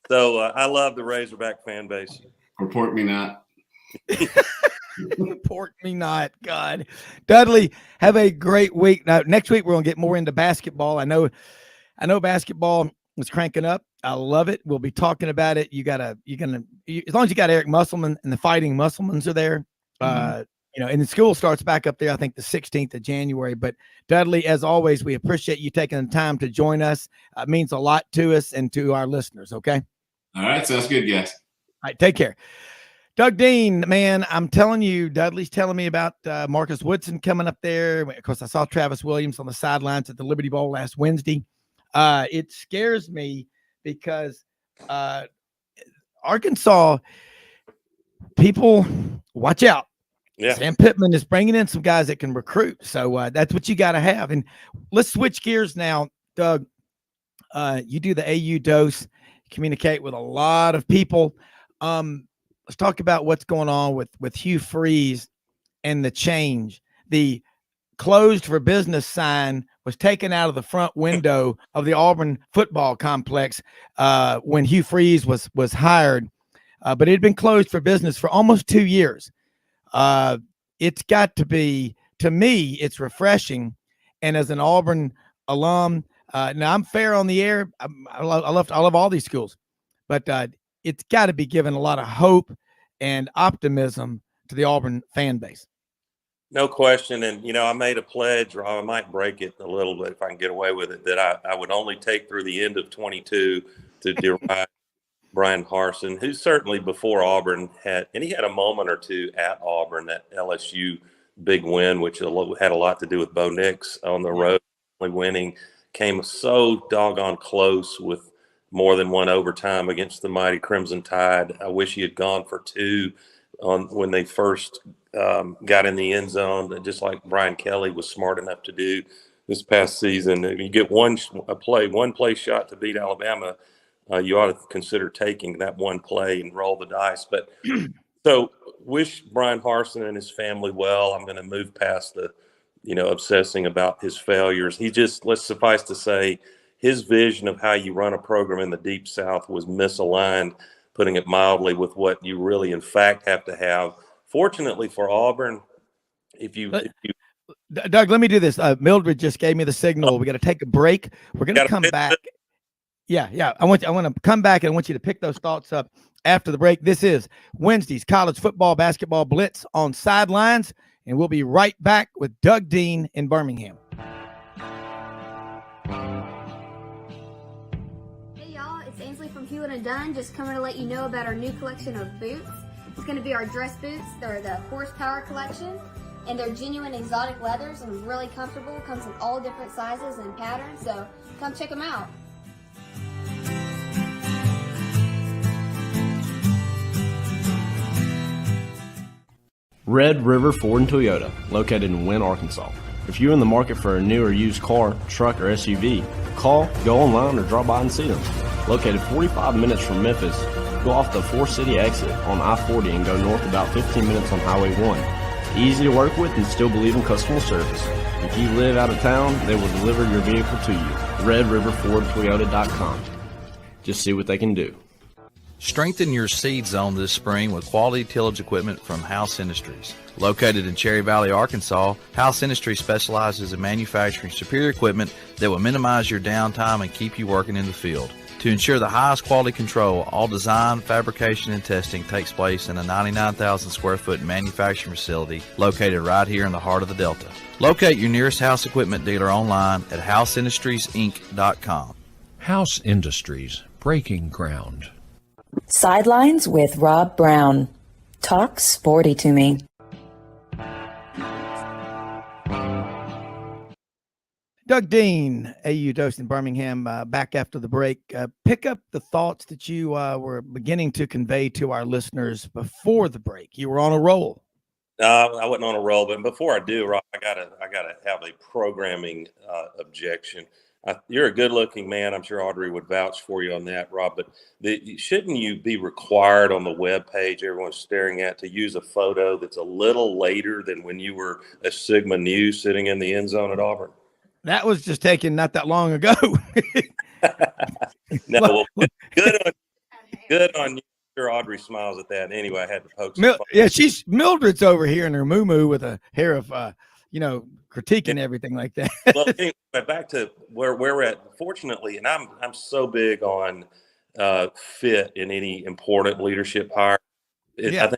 So I love the Razorback fan base. Report me not. Report me not. God, Dudley, have a great week. Now, next week we're gonna get more into basketball. I know basketball is cranking up. I love it. We'll be talking about it. As long as you got Eric Musselman and the Fighting Musselmans are there, and the school starts back up there, I think the 16th of January. But Dudley, as always, we appreciate you taking the time to join us. It means a lot to us and to our listeners. Okay. All right. Sounds good, guys. All right. Take care. Doug Dean, man, I'm telling you, Dudley's telling me about Marcus Woodson coming up there. Of course, I saw Travis Williams on the sidelines at the Liberty Bowl last Wednesday. It scares me because Arkansas people, watch out. Yeah. Sam Pittman is bringing in some guys that can recruit. So that's what you got to have. And let's switch gears now, Doug. You do the AU dose, communicate with a lot of people. Let's talk about what's going on with Hugh Freeze and the change. The closed for business sign was taken out of the front window of the Auburn football complex when Hugh Freeze was hired, but it had been closed for business for almost 2 years. It's got to be, to me, it's refreshing. And as an Auburn alum, now I'm fair on the air. I love all these schools, but it's got to be given a lot of hope and optimism to the Auburn fan base. No question. And, I made a pledge, or I might break it a little bit if I can get away with it, that I would only take through the end of 22 to deride Brian Harsin, who certainly before Auburn he had a moment or two at Auburn, that LSU big win, which had a lot to do with Bo Nix on the road, winning, came so doggone close with more than one overtime against the mighty Crimson Tide. I wish he had gone for two when they first got in the end zone, just like Brian Kelly was smart enough to do this past season. If you get one play shot to beat Alabama, you ought to consider taking that one play and roll the dice. But so wish Brian Harsin and his family well. I'm going to move past the, obsessing about his failures. Let's suffice to say, his vision of how you run a program in the Deep South was misaligned, putting it mildly, with what you really, in fact, have to have. Fortunately for Auburn, Doug, let me do this. Mildred just gave me the signal. We got to take a break. We're going to come back. Yeah. I want to come back, and I want you to pick those thoughts up after the break. This is Wednesday's college football basketball blitz on Sidelines, and we'll be right back with Doug Dean in Birmingham. Hey y'all, it's Ainsley from Hewlett and Dunn, just coming to let you know about our new collection of boots. It's going to be our dress boots. They're the horsepower collection, and they're genuine exotic leathers and really comfortable. Comes in all different sizes and patterns, so come check them out. Red River Ford and Toyota, located in Wynne, Arkansas. If you're in the market for a new or used car, truck, or SUV, call, go online, or drop by and see them. Located 45 minutes from Memphis, go off the 4-city exit on I-40 and go north about 15 minutes on Highway 1. Easy to work with and still believe in customer service. If you live out of town, they will deliver your vehicle to you. RedRiverFordToyota.com. Just see what they can do. Strengthen your seed zone this spring with quality tillage equipment from House Industries. Located in Cherry Valley, Arkansas, House Industries specializes in manufacturing superior equipment that will minimize your downtime and keep you working in the field. To ensure the highest quality control, all design, fabrication, and testing takes place in a 99,000 square foot manufacturing facility located right here in the heart of the Delta. Locate your nearest House equipment dealer online at houseindustriesinc.com. House Industries, breaking ground. Sidelines with Rob Browne. Talk sporty to me. Doug Dean, AU Dawson, Birmingham, back after the break. Pick up the thoughts that you were beginning to convey to our listeners before the break. You were on a roll. I wasn't on a roll, but before I do, Rob, I gotta have a programming objection. You're a good-looking man. I'm sure Audrey would vouch for you on that, Rob. But shouldn't you be required on the web page everyone's staring at to use a photo that's a little later than when you were a Sigma Nu sitting in the end zone at Auburn? That was just taken not that long ago. No, well, good on you. Sure, Audrey smiles at that. Anyway, I had to poke. Mildred's over here in her moo with a hair of critique and everything like that. Well, anyway, back to where we're at. Fortunately, and I'm so big on fit in any important leadership hire. I think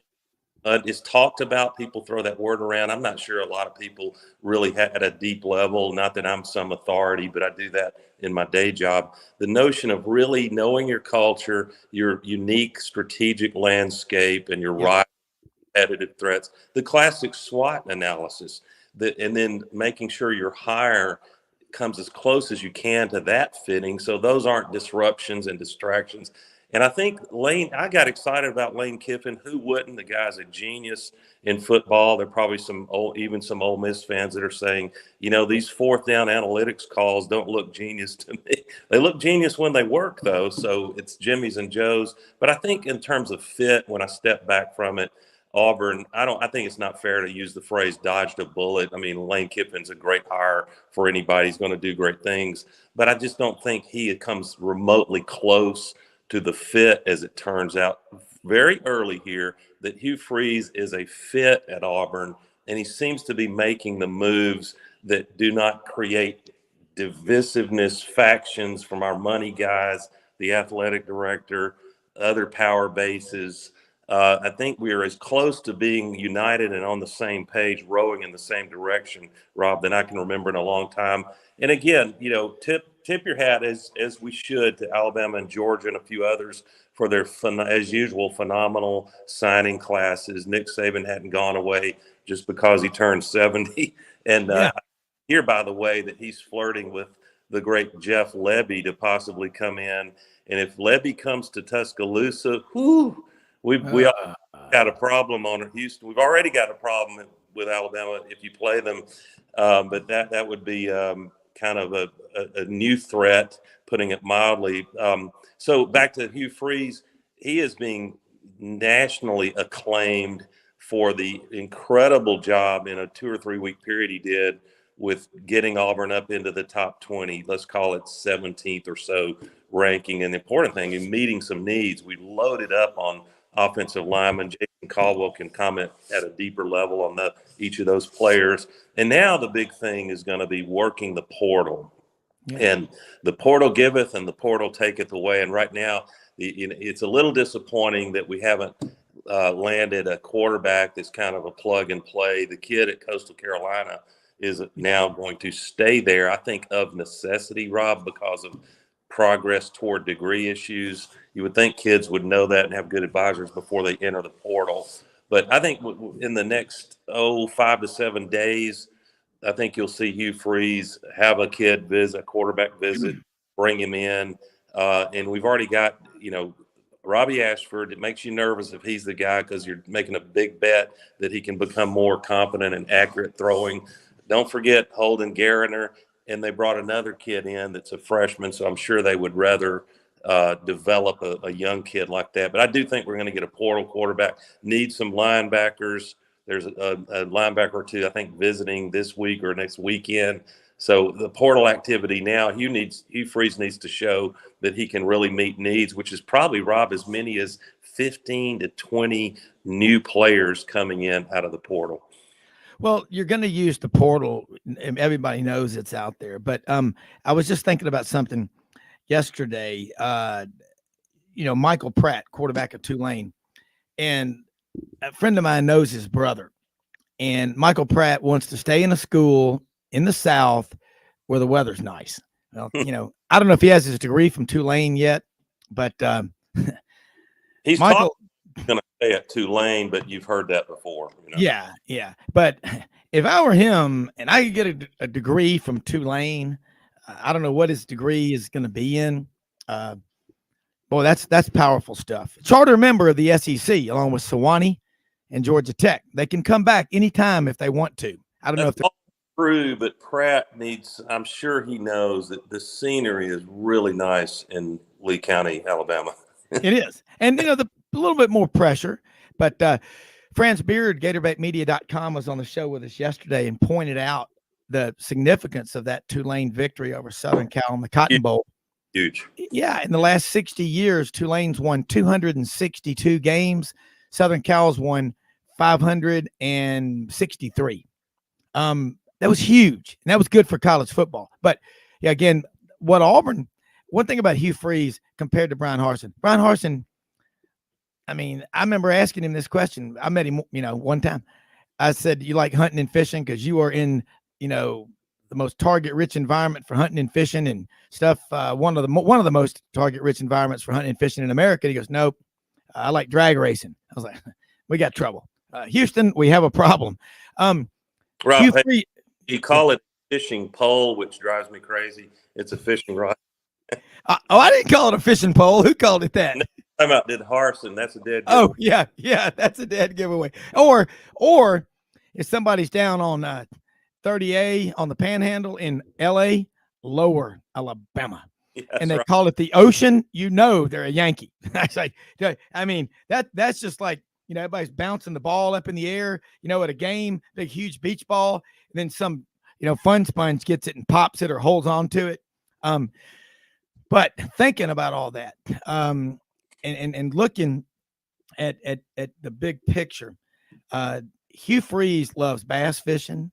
it's talked about. People throw that word around. I'm not sure a lot of people really at a deep level. Not that I'm some authority, but I do that in my day job. The notion of really knowing your culture, your unique strategic landscape, and your right competitive threats. The classic SWOT analysis. And then making sure your hire comes as close as you can to that fitting, so those aren't disruptions and distractions. And I think I got excited about Lane Kiffin. Who wouldn't? The guy's a genius in football. There are probably some Ole Miss fans that are saying, these fourth down analytics calls don't look genius to me. They look genius when they work, though. So it's Jimmy's and Joe's. But I think in terms of fit, when I step back from it, Auburn, I think it's not fair to use the phrase dodged a bullet. I mean, Lane Kiffin's a great hire for anybody. He's going to do great things. But I just don't think he comes remotely close to the fit, as it turns out very early here, that Hugh Freeze is a fit at Auburn, and he seems to be making the moves that do not create divisiveness, factions from our money guys, the athletic director, other power bases. I think we are as close to being united and on the same page, rowing in the same direction, Rob, than I can remember in a long time. And again, tip your hat as we should to Alabama and Georgia and a few others for their as usual phenomenal signing classes. Nick Saban hadn't gone away just because he turned 70, and I hear, by the way, that he's flirting with the great Jeff Lebby to possibly come in. And if Lebby comes to Tuscaloosa, we got a problem on Houston. We've already got a problem with Alabama if you play them, but that would be kind of a new threat, putting it mildly. So back to Hugh Freeze, he is being nationally acclaimed for the incredible job in a 2 or 3 week period he did with getting Auburn up into the top 20, let's call it 17th or so ranking. And the important thing is meeting some needs. We loaded up on offensive linemen. Jason Caldwell can comment at a deeper level on each of those players. And now the big thing is going to be working the portal. Yeah. And the portal giveth and the portal taketh away. And right now, it's a little disappointing that we haven't landed a quarterback that's kind of a plug and play. The kid at Coastal Carolina is now going to stay there, I think, of necessity, Rob, because of progress toward degree issues. You would think kids would know that and have good advisors before they enter the portal. But I think in the next 5 to 7 days, I think you'll see Hugh Freeze have a kid visit, a quarterback visit, bring him in. And we've already got, Robbie Ashford. It makes you nervous if he's the guy because you're making a big bet that he can become more competent and accurate throwing. Don't forget Holden Gariner, and they brought another kid in that's a freshman, so I'm sure they would rather develop a young kid like that. But I do think we're going to get a portal quarterback. Need some linebackers. There's a linebacker or two, I think, visiting this week or next weekend. So the portal activity now, Hugh Freeze needs to show that he can really meet needs, which is probably, Rob, as many as 15 to 20 new players coming in out of the portal. Well, you're going to use the portal. Everybody knows it's out there. But I was just thinking about something yesterday. Michael Pratt, quarterback of Tulane, and a friend of mine knows his brother. And Michael Pratt wants to stay in a school in the South where the weather's nice. Well, I don't know if he has his degree from Tulane yet, but he's Michael going to stay at Tulane, but you've heard that before. Yeah. But if I were him and I could get a degree from Tulane, I don't know what his degree is going to be in. Boy, that's powerful stuff. Charter member of the SEC, along with Sewanee and Georgia Tech. They can come back anytime if they want to. I don't know if they're true, but Pratt I'm sure he knows that the scenery is really nice in Lee County, Alabama. It is. And, a little bit more pressure. But Franz Beard, GatorbaitMedia.com, was on the show with us yesterday and pointed out the significance of that Tulane victory over Southern Cal in the Cotton Bowl. Huge. Yeah. In the last 60 years, Tulane's won 262 games. Southern Cal's won 563. That was huge, and that was good for college football. But again, one thing about Hugh Freeze compared to Browne Harsin. Browne Harsin, I remember asking him this question. I met him, one time. I said, "You like hunting and fishing because you are in, the most target-rich environment for hunting and fishing and stuff. One of the most target-rich environments for hunting and fishing in America." He goes, "Nope, I like drag racing." I was like, "We got trouble, Houston. We have a problem." Rob, you call it fishing pole, which drives me crazy. It's a fishing rod. I didn't call it a fishing pole. Who called it that? No, I'm out did Harsin. That's a dead giveaway. Oh, yeah, that's a dead giveaway. Or if somebody's down on 30A on the Panhandle in L.A., Lower Alabama, and they call it the ocean, they're a Yankee. That's like, that's just like, everybody's bouncing the ball up in the air, at a game, big, huge beach ball. And then some, fun sponge gets it and pops it or holds on to it. But thinking about all that and looking at the big picture, Hugh Freeze loves bass fishing,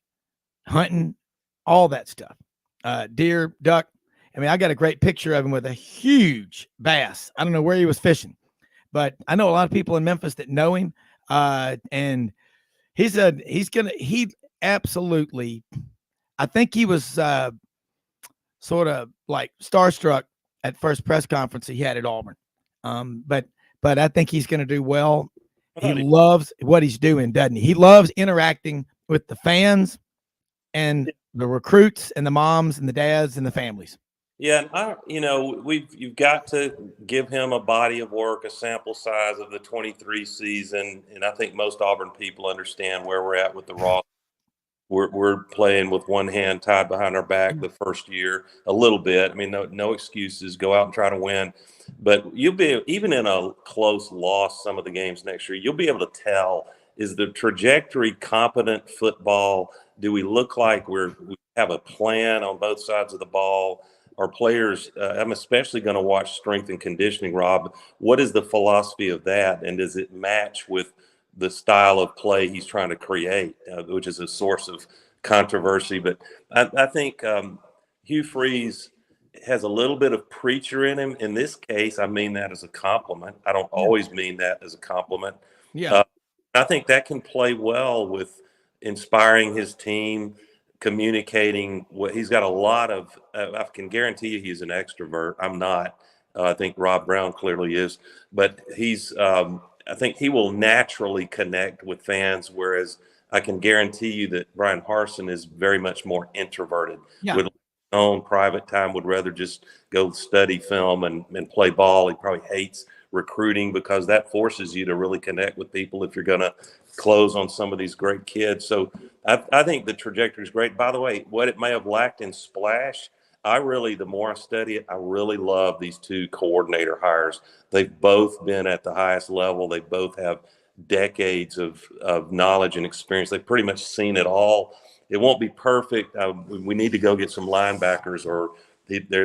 hunting, all that stuff. Deer, duck. I got a great picture of him with a huge bass. I don't know where he was fishing, but I know a lot of people in Memphis that know him. And he absolutely, I think he was sort of like starstruck at first press conference he had at Auburn. But I think he's going to do well. He loves what he's doing, doesn't he? He loves interacting with the fans and the recruits and the moms and the dads and the families. Yeah, and you've got to give him a body of work, a sample size of the 23 season, and I think most Auburn people understand where we're at with the roster. We're playing with one hand tied behind our back the first year, a little bit. I mean, no excuses. Go out and try to win, but you'll be, even in a close loss, some of the games next year, you'll be able to tell, is the trajectory competent football? Do we look like we have a plan on both sides of the ball? Our players, I'm especially going to watch strength and conditioning, Rob. What is the philosophy of that? And does it match with the style of play he's trying to create, which is a source of controversy? But I think Hugh Freeze has a little bit of preacher in him. In this case, I mean that as a compliment. I don't always mean that as a compliment. Yeah. I think that can play well with inspiring his team, communicating what he's got. A lot of I can guarantee you he's an extrovert. I'm not. I think Rob Browne clearly is, but he's I think he will naturally connect with fans, whereas I can guarantee you that Brian Harsin is very much more introverted. Yeah. With his own private time, would rather just go study film and play ball. He probably hates recruiting because that forces you to really connect with people if you're going to close on some of these great kids. So I think the trajectory is great. By the way, what it may have lacked in splash, the more I study it, I really love these two coordinator hires. They've both been at the highest level. They both have decades of knowledge and experience. They've pretty much seen it all. It won't be perfect. We need to go get some linebackers, or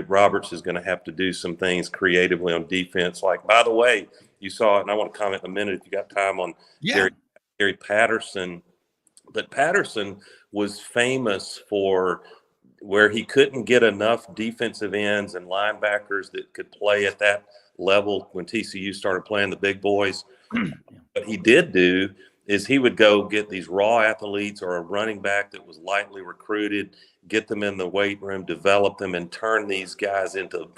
Roberts is going to have to do some things creatively on defense. Like, by the way, you saw it, and I want to comment in a minute if you got time on Gary Patterson. But Patterson was famous for where he couldn't get enough defensive ends and linebackers that could play at that level when TCU started playing the big boys. What he did do is he would go get these raw athletes or a running back that was lightly recruited, get them in the weight room, develop them, and turn these guys into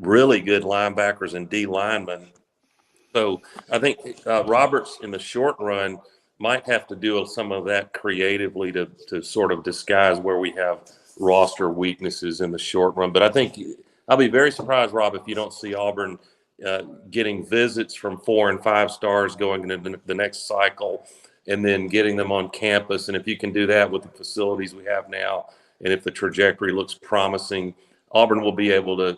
really good linebackers and D linemen. So I think Roberts in the short run might have to do some of that creatively to sort of disguise where we have roster weaknesses in the short run. But I think I'll be very surprised, Rob, if you don't see Auburn getting visits from 4 and 5 stars going into the next cycle and then getting them on campus. And if you can do that with the facilities we have now, and if the trajectory looks promising, Auburn will be able to,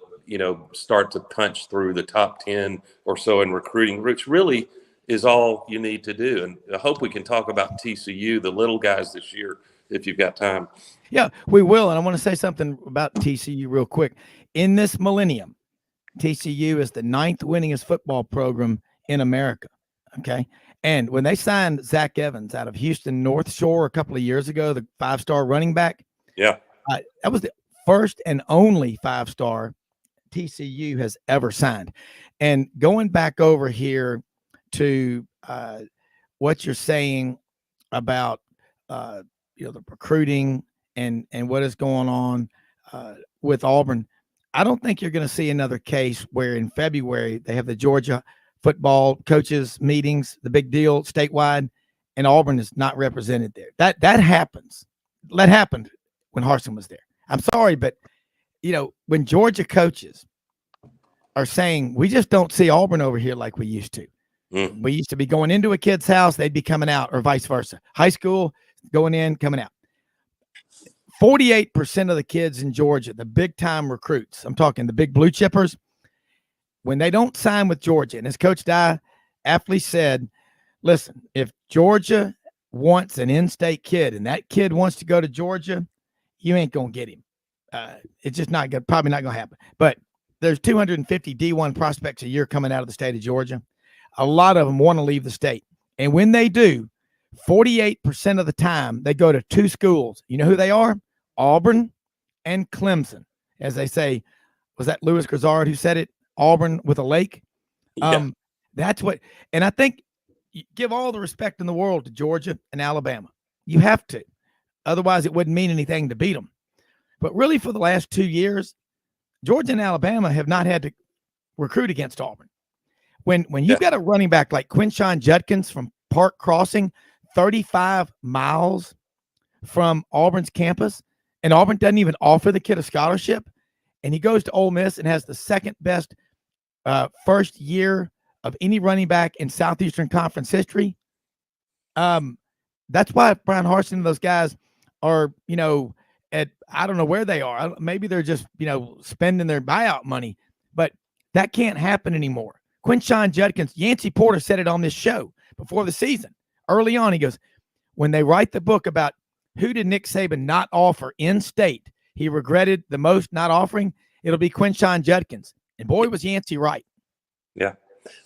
start to punch through the top 10 or so in recruiting, which really is all you need to do. And I hope we can talk about TCU, the little guys this year, if you've got time. Yeah, we will. And I want to say something about TCU real quick. In this millennium, TCU is the 9th winningest football program in America. Okay. And when they signed Zach Evans out of Houston North Shore a couple of years ago, the 5-star running back. Yeah. That was the first and only 5-star TCU has ever signed. And going back over here to what you're saying about, the recruiting and what is going on with Auburn, I don't think you're going to see another case where in February they have the Georgia football coaches meetings, the big deal statewide, and Auburn is not represented there. That happens. That happened when Harsin was there. I'm sorry, but when Georgia coaches are saying we just don't see Auburn over here like we used to. We used to be going into a kid's house, they'd be coming out, or vice versa. High school, going in, coming out. 48% of the kids in Georgia, the big time recruits, I'm talking the big blue chippers, when they don't sign with Georgia, and as Coach Dye aptly said, listen, if Georgia wants an in-state kid and that kid wants to go to Georgia, you ain't going to get him. It's just probably not going to happen. But there's 250 D1 prospects a year coming out of the state of Georgia. A lot of them want to leave the state. And when they do, 48% of the time they go to 2 schools. You know who they are? Auburn and Clemson. As they say, was that Louis Grizzard who said it? Auburn with a lake. Yeah. That's what, and I think you give all the respect in the world to Georgia and Alabama. You have to. Otherwise, it wouldn't mean anything to beat them. But really, for the last 2 years, Georgia and Alabama have not had to recruit against Auburn. When you've got a running back like Quinshon Judkins from Park Crossing, 35 miles from Auburn's campus, and Auburn doesn't even offer the kid a scholarship, and he goes to Ole Miss and has the second best first year of any running back in Southeastern Conference history. That's why Brian Harsin and those guys are, at I don't know where they are. Maybe they're just, spending their buyout money, but that can't happen anymore. Quinshon Judkins, Yancy Porter said it on this show before the season. Early on, he goes, when they write the book about who did Nick Saban not offer in state, he regretted the most not offering, it'll be Quinshon Judkins. And boy, was Yancy right. Yeah.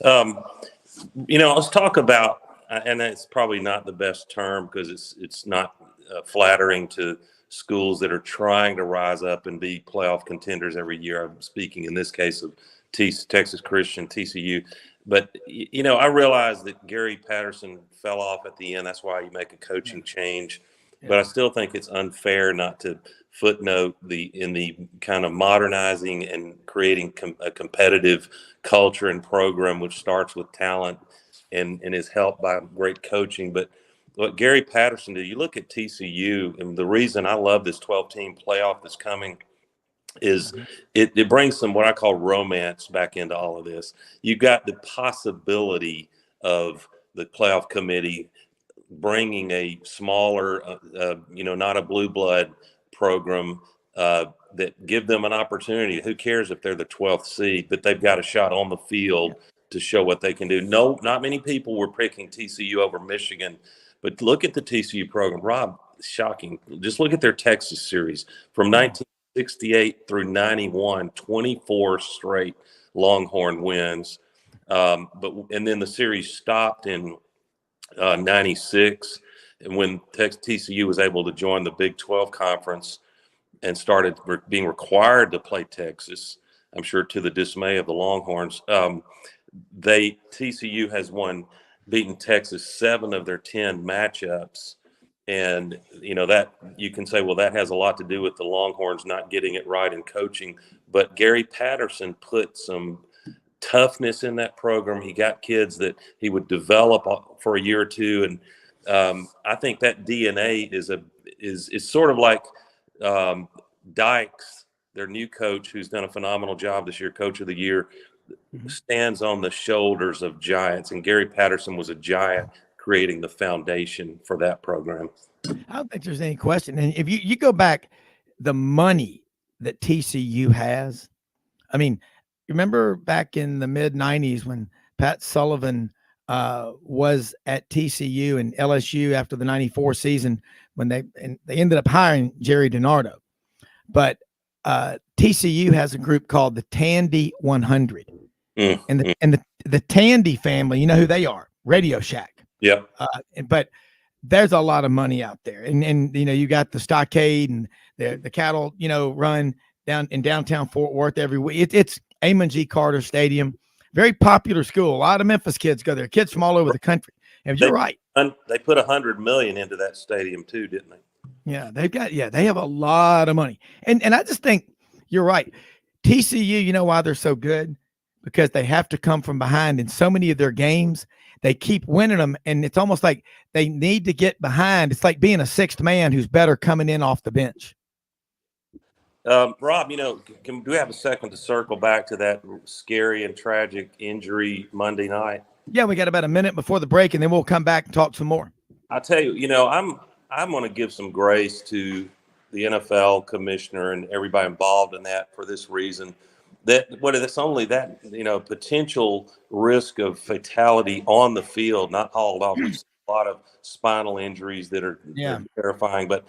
Let's talk about, and it's probably not the best term because it's not flattering to schools that are trying to rise up and be playoff contenders every year. I'm speaking in this case of Texas Christian, TCU. But, I realize that Gary Patterson fell off at the end. That's why you make a coaching change. Yeah. But I still think it's unfair not to footnote in the kind of modernizing and creating a competitive culture and program, which starts with talent and is helped by great coaching. But what Gary Patterson did, you look at TCU, and the reason I love this 12-team playoff that's coming is it brings some what I call romance back into all of this. You've got the possibility of the playoff committee bringing a smaller, not a blue blood program that give them an opportunity. Who cares if they're the 12th seed, but they've got a shot on the field to show what they can do. No, not many people were picking TCU over Michigan, but look at the TCU program. Rob, shocking. Just look at their Texas series from 1968 through 91, 24 straight Longhorn wins. And then the series stopped in 96, and when TCU was able to join the Big 12 conference and started being required to play Texas, I'm sure to the dismay of the Longhorns, TCU has beaten Texas 7 of their 10 matchups. And, that you can say, well, that has a lot to do with the Longhorns not getting it right in coaching. But Gary Patterson put some toughness in that program. He got kids that he would develop for a year or two. And I think that DNA is sort of like Dykes, their new coach, who's done a phenomenal job this year, coach of the year, stands on the shoulders of giants. And Gary Patterson was a giant creating the foundation for that program. I don't think there's any question. And if you go back, the money that TCU has, I mean, remember back in the mid-90s when Pat Sullivan was at TCU and LSU after the 94 season when they ended up hiring Jerry DiNardo. But TCU has a group called the Tandy 100. And the Tandy family, you know who they are? Radio Shack. Yeah. But there's a lot of money out there. And you got the Stockade and the cattle, run down in downtown Fort Worth every week. It's Amon G. Carter Stadium. Very popular school. A lot of Memphis kids go there. Kids from all over the country. And you're right. They put $100 million into that stadium too, didn't they? Yeah, they have a lot of money. And I just think you're right. TCU, you know why they're so good? Because they have to come from behind in so many of their games. They keep winning them, and it's almost like they need to get behind. It's like being a sixth man who's better coming in off the bench. Rob, do we have a second to circle back to that scary and tragic injury Monday night? Yeah, we got about a minute before the break, and then we'll come back and talk some more. I tell you, I'm going to give some grace to the NFL commissioner and everybody involved in that for this reason. It's only that, potential risk of fatality on the field, not hauled off. There's a lot of spinal injuries that are terrifying, but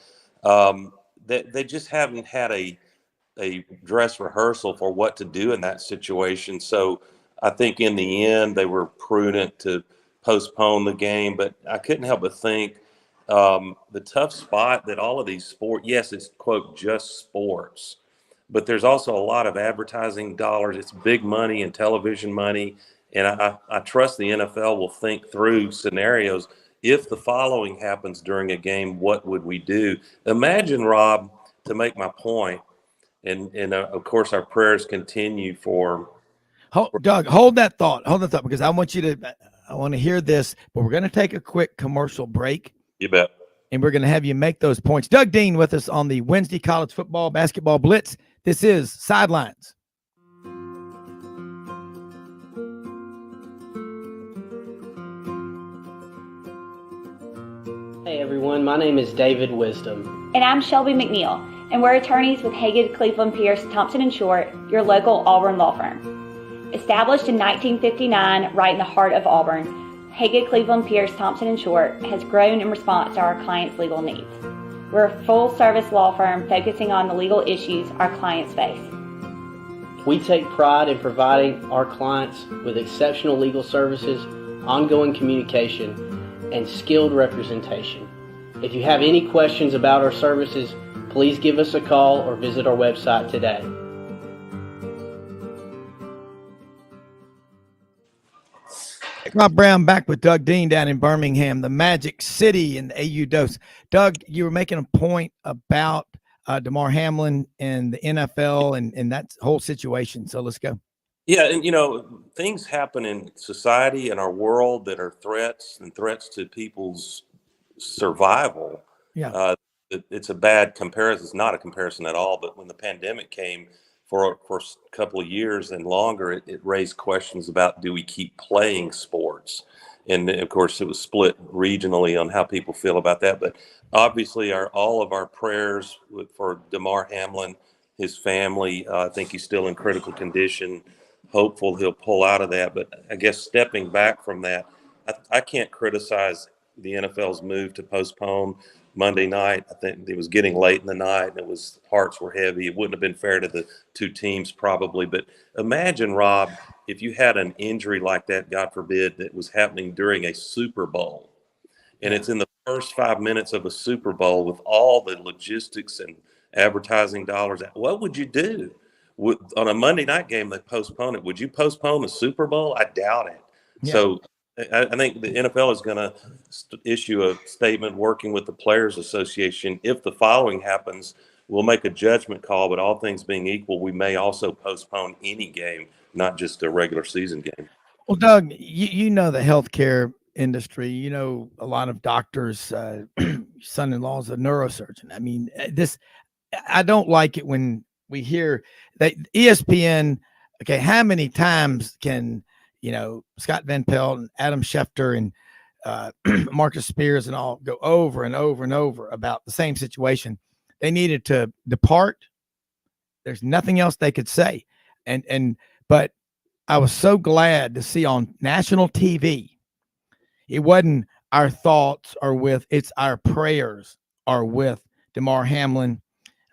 they just haven't had a dress rehearsal for what to do in that situation. So I think in the end they were prudent to postpone the game, but I couldn't help but think the tough spot that all of these sports, yes, it's quote, just sports, but there's also a lot of advertising dollars. It's big money and television money And I trust the NFL will think through scenarios. If the following happens during a game, what would we do? Imagine, Rob, to make my point, and of course our prayers continue for. Doug, hold that thought, because I want to hear this, but we're going to take a quick commercial break. You bet. And we're going to have you make those points. Doug Dean with us on the Wednesday College Football Basketball Blitz. This is Sidelines. Hey everyone, my name is David Wisdom. And I'm Shelby McNeil, and we're attorneys with Haggard, Cleveland, Pierce, Thompson & Short, your local Auburn law firm. Established in 1959, right in the heart of Auburn, Haggard, Cleveland, Pierce, Thompson & Short has grown in response to our clients' legal needs. We're a full-service law firm focusing on the legal issues our clients face. We take pride in providing our clients with exceptional legal services, ongoing communication, and skilled representation. If you have any questions about our services, please give us a call or visit our website today. Rob Browne back with Doug Dean down in Birmingham, the Magic City in the AU Dose. Doug, you were making a point about Damar Hamlin and the NFL and that whole situation. So let's go. Yeah, and things happen in society and our world that are threats to people's survival. Yeah, it's a bad comparison. It's not a comparison at all. But when the pandemic came for a couple of years and longer, it raised questions about, do we keep playing sports? And of course, it was split regionally on how people feel about that. But obviously, all of our prayers for Damar Hamlin, his family. I think he's still in critical condition. Hopeful he'll pull out of that. But I guess stepping back from that, I can't criticize the NFL's move to postpone Monday night. I think it was getting late in the night and hearts were heavy. It wouldn't have been fair to the two teams probably. But imagine, Rob, if you had an injury like that, God forbid, that was happening during a Super Bowl. And it's in the first 5 minutes of a Super Bowl with all the logistics and advertising dollars. What would you do? On a Monday night game, they postpone it. Would you postpone the Super Bowl? I doubt it. Yeah. So I think the NFL is going to issue a statement working with the Players Association. If the following happens, we'll make a judgment call, but all things being equal, we may also postpone any game, not just a regular season game. Well, Doug, you know the healthcare industry, a lot of doctors, son-in-law is a neurosurgeon. I mean, I don't like it when we hear that ESPN, okay, how many times can, Scott Van Pelt and Adam Schefter and Marcus Spears and all go over and over and over about the same situation? They needed to depart. There's nothing else they could say. But I was so glad to see on national TV, it wasn't our thoughts are with, it's our prayers are with Damar Hamlin.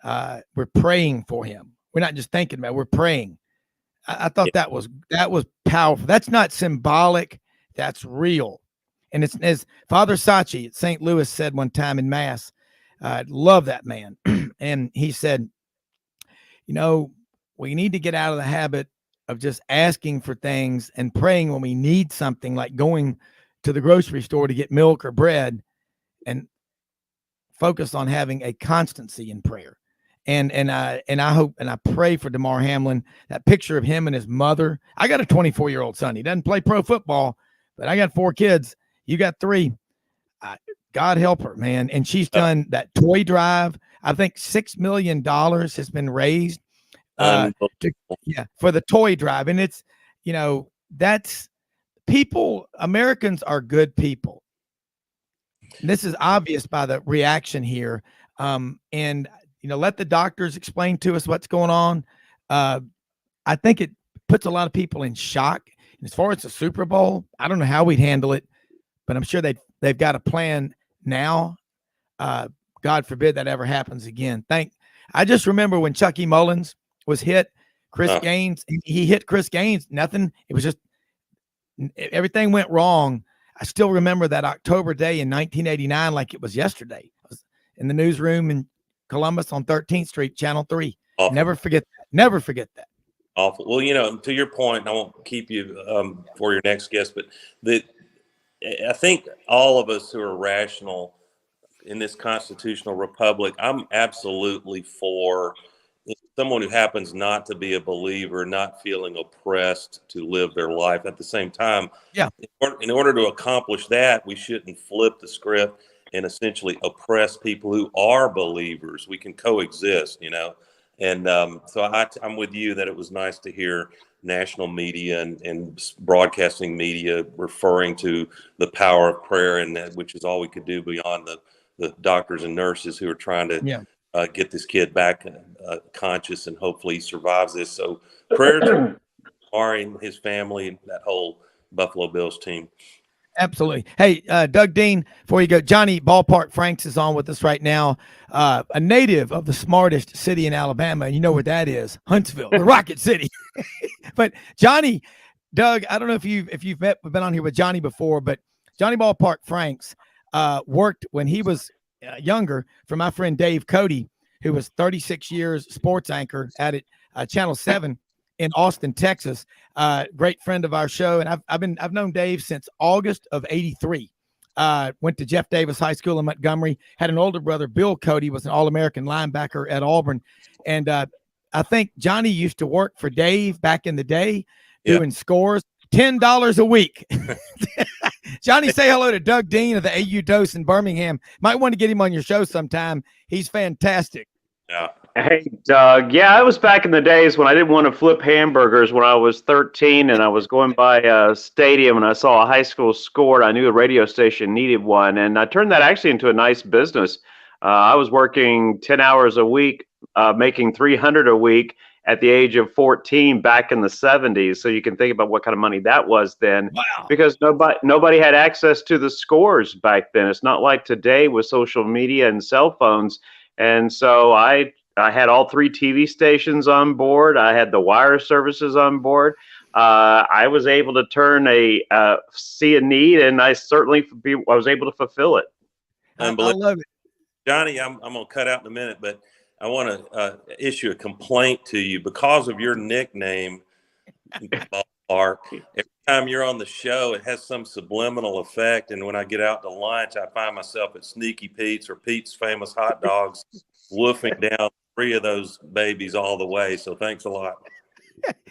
We're praying for him. We're not just thinking about it, we're praying. I thought that was powerful. That's not symbolic. That's real. And it's as Father Sachi at St. Louis said one time in Mass, I love that man. And he said, we need to get out of the habit of just asking for things and praying when we need something, like going to the grocery store to get milk or bread, and focus on having a constancy in prayer. And I hope and I pray for Damar Hamlin. That picture of him and his mother. I got a 24-year-old son. He doesn't play pro football, but I got 4 kids. You got 3. God help her, man. And she's done that toy drive. I think $6 million has been raised for the toy drive. And it's, that's people. Americans are good people. And this is obvious by the reaction here. And let the doctors explain to us what's going on. I think it puts a lot of people in shock. And as far as the Super Bowl, I don't know how we'd handle it, but I'm sure they've got a plan now. God forbid that ever happens again. I just remember when Chucky Mullins was hit, Chris Gaines, he hit Chris Gaines. Nothing. It was just everything went wrong. I still remember that October day in 1989 like it was yesterday. I was in the newsroom in Columbus on 13th Street, Channel 3. Awesome. Never forget that. Awful. Well, to your point, I won't keep you for your next guest, but I think all of us who are rational in this constitutional republic, I'm absolutely for someone who happens not to be a believer, not feeling oppressed to live their life. At the same time, Yeah. In order to accomplish that, we shouldn't flip the script and essentially oppress people who are believers. We can coexist, And so I'm with you that it was nice to hear national media and broadcasting media referring to the power of prayer, and which is all we could do beyond the doctors and nurses who are trying to get this kid back conscious, and hopefully he survives this. So prayers are in his family and that whole Buffalo Bills team. Absolutely. Hey, Doug Dean, before you go, Johnny Ballpark Franks is on with us right now, a native of the smartest city in Alabama. And you know where that is, Huntsville, the Rocket City. But Johnny, Doug, I don't know if you've been on here with Johnny before, but Johnny Ballpark Franks worked when he was younger for my friend Dave Cody, who was 36 years sports anchor at Channel 7 in Austin, Texas. Great friend of our show. And I've known Dave since August of 83. Went to Jeff Davis High School in Montgomery, had an older brother, Bill Cody, was an All-American linebacker at Auburn. And I think Johnny used to work for Dave back in the day doing scores, $10 a week. Johnny, say hello to Doug Dean of the AU Dose in Birmingham. Might want to get him on your show sometime. He's fantastic. Yeah. Hey, Doug. Yeah, it was back in the days when I didn't want to flip hamburgers when I was 13, and I was going by a stadium and I saw a high school score. I knew a radio station needed one, and I turned that actually into a nice business. I was working 10 hours a week, making $300 a week at the age of 14 back in the 70s. So you can think about what kind of money that was then. Wow. Because nobody had access to the scores back then. It's not like today with social media and cell phones. And so I had all 3 TV stations on board. I had the wire services on board. I was able to see a need, and I was able to fulfill it. I love it. Johnny, I'm going to cut out in a minute, but I want to issue a complaint to you because of your nickname, Ballpark. Every time you're on the show, it has some subliminal effect. And when I get out to lunch, I find myself at Sneaky Pete's or Pete's Famous Hot Dogs, wolfing down 3 of those babies all the way. So thanks a lot.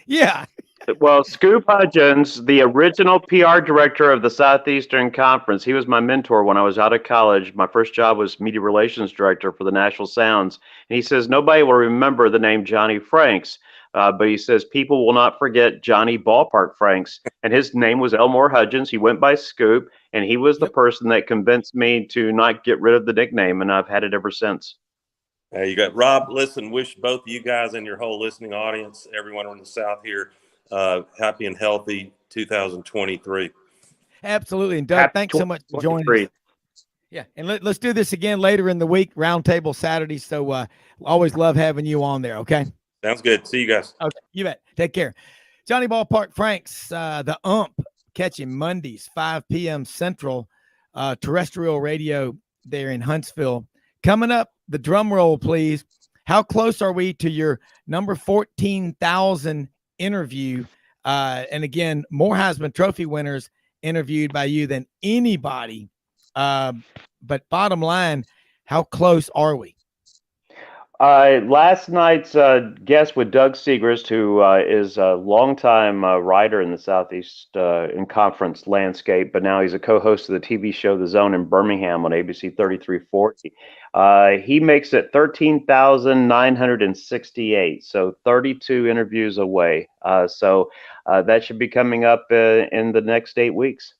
Yeah. Well, Scoop Hudgens, the original PR director of the Southeastern Conference, he was my mentor when I was out of college. My first job was media relations director for the Nashville Sounds. And he says, nobody will remember the name Johnny Franks, but he says people will not forget Johnny Ballpark Franks. And his name was Elmore Hudgens. He went by Scoop, and he was the person that convinced me to not get rid of the nickname, and I've had it ever since. There you go. Rob, listen, wish both of you guys and your whole listening audience, everyone in the South here, happy and healthy 2023. Absolutely. And Doug, thanks so much for joining us. Yeah. And let's do this again later in the week, Roundtable Saturday. So always love having you on there. Okay. Sounds good. See you guys. Okay. You bet. Take care. Johnny Ballpark Franks, the ump, catch him Mondays, 5 p.m. Central, terrestrial radio there in Huntsville. Coming up, the drum roll, please. How close are we to your number 14,000 interview? And again, more Heisman Trophy winners interviewed by you than anybody. But bottom line, how close are we? Last night's guest with Doug Segrist, who is a longtime writer in the Southeast in conference landscape, but now he's a co-host of the TV show The Zone in Birmingham on ABC 3340. He makes it 13,968, so 32 interviews away. So that should be coming up in the next 8 weeks.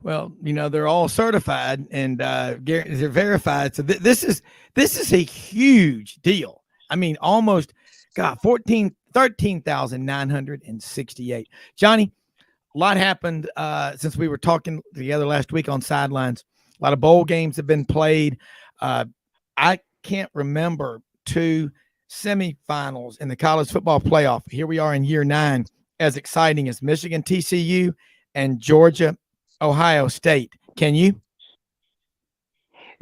Well, they're all certified and they're verified. So this is a huge deal. I mean, almost 13,968. Johnny, a lot happened since we were talking together last week on Sidelines. A lot of bowl games have been played. I can't remember 2 semifinals in the college football playoff. Here we are in year 9, as exciting as Michigan, TCU, and Georgia, Ohio State. Can you?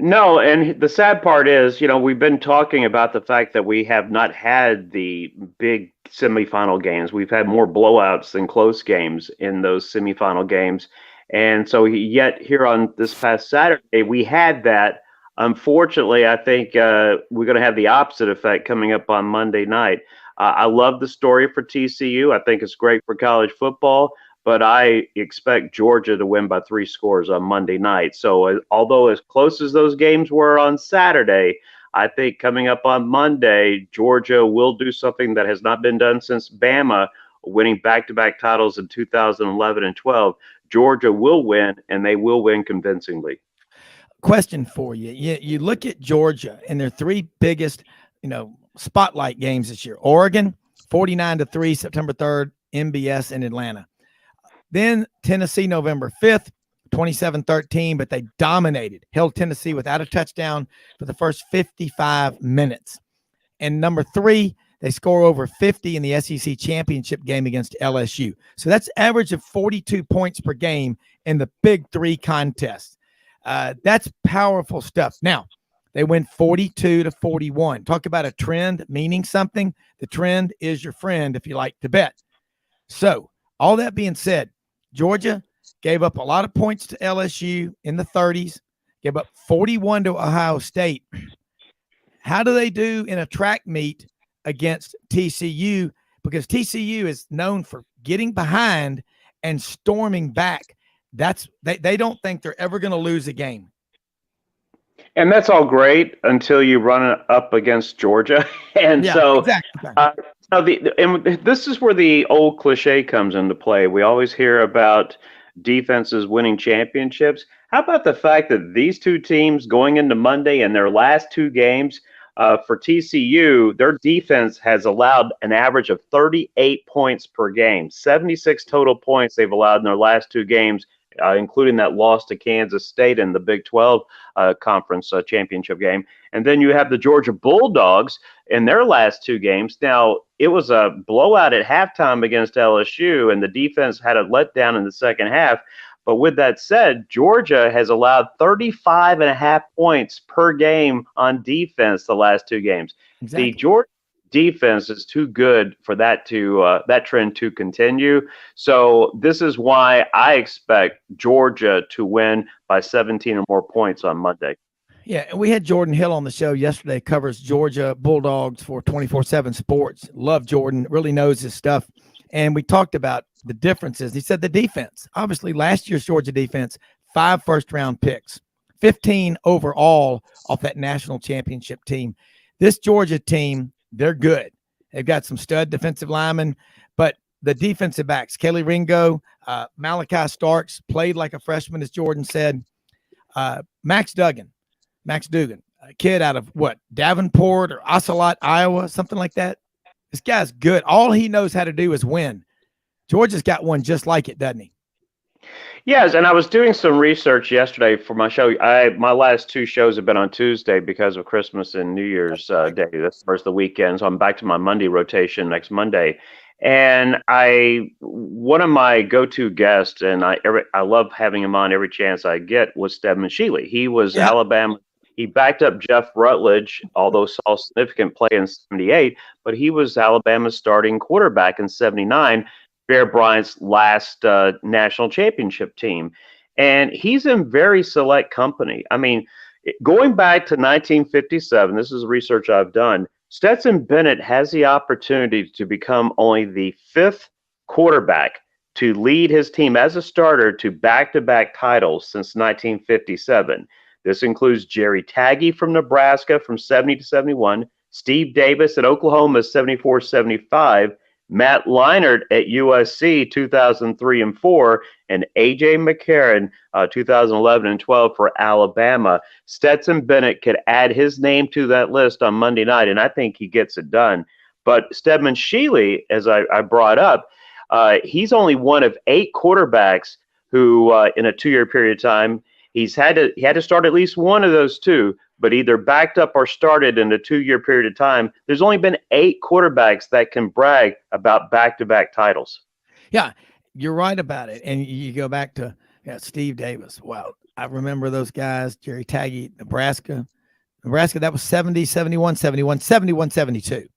No, and the sad part is, we've been talking about the fact that we have not had the big semifinal games. We've had more blowouts than close games in those semifinal games. And so yet here on this past Saturday, we had that. Unfortunately, I think we're going to have the opposite effect coming up on Monday night. I love the story for TCU. I think it's great for college football, but I expect Georgia to win by 3 scores on Monday night. So although as close as those games were on Saturday, I think coming up on Monday, Georgia will do something that has not been done since Bama winning back-to-back titles in 2011 and 12. Georgia will win, and they will win convincingly. Question for you. You look at Georgia and their 3 biggest, spotlight games this year. Oregon, 49-3, September 3rd, MBS in Atlanta. Then Tennessee, November 5th, 27-13, but they dominated, held Tennessee without a touchdown for the first 55 minutes. And number 3, they score over 50 in the SEC championship game against LSU. So that's average of 42 points per game in the big 3 contests. That's powerful stuff. Now, they went 42-41. Talk about a trend meaning something. The trend is your friend if you like to bet. So all that being said, Georgia gave up a lot of points to LSU in the 30s, gave up 41 to Ohio State. How do they do in a track meet against TCU? Because TCU is known for getting behind and storming back. They don't think they're ever going to lose a game. And that's all great until you run it up against Georgia. And exactly. And this is where the old cliche comes into play. We always hear about defenses winning championships. How about the fact that these 2 teams going into Monday in their last 2 games, for TCU, their defense has allowed an average of 38 points per game, 76 total points they've allowed in their last 2 games, including that loss to Kansas State in the Big 12 conference championship game. And then you have the Georgia Bulldogs in their last 2 games. Now, it was a blowout at halftime against LSU, and the defense had a letdown in the second half. But with that said, Georgia has allowed 35.5 points per game on defense the last 2 games. Exactly. The Georgia defense is too good for that trend to continue. So this is why I expect Georgia to win by 17 or more points on Monday. Yeah, we had Jordan Hill on the show yesterday, covers Georgia Bulldogs for 24/7 Sports. Love Jordan, really knows his stuff. And we talked about the differences. He said the defense, obviously last year's Georgia defense, 5 first-round picks, 15 overall off that national championship team. This Georgia team, they're good. They've got some stud defensive linemen, but the defensive backs, Kelly Ringo, Malachi Starks, played like a freshman, as Jordan said. Max Duggan, a kid out of Davenport or Ocelot, Iowa, something like that. This guy's good. All he knows how to do is win. Georgia's got one just like it, doesn't he? Yes, and I was doing some research yesterday for my show. My last 2 shows have been on Tuesday because of Christmas and New Year's Day. That's first the weekend, so I'm back to my Monday rotation next Monday. And one of my go-to guests, and I love having him on every chance I get, was Stedman Shealy. He was Alabama. He backed up Jeff Rutledge, although saw significant play in '78, but he was Alabama's starting quarterback in '79. Bear Bryant's last national championship team. And he's in very select company. I mean, going back to 1957, this is research I've done, Stetson Bennett has the opportunity to become only the 5th quarterback to lead his team as a starter to back-to-back titles since 1957. This includes Jerry Taggy from Nebraska from 70 to 71, Steve Davis at Oklahoma 74-75, Matt Leinart at USC 2003 and 4, and A.J. McCarron 2011 and 12 for Alabama. Stetson Bennett could add his name to that list on Monday night, and I think he gets it done. But Stedman Shealy, as I brought up, he's only one of 8 quarterbacks who, in a 2-year period of time, he had to start at least one of those 2, but either backed up or started in a 2-year period of time. There's only been 8 quarterbacks that can brag about back-to-back titles. Yeah, you're right about it. And you go back to Steve Davis. Wow. I remember those guys, Jerry Taggy, Nebraska, that was 70, 71, 71, 71, 72.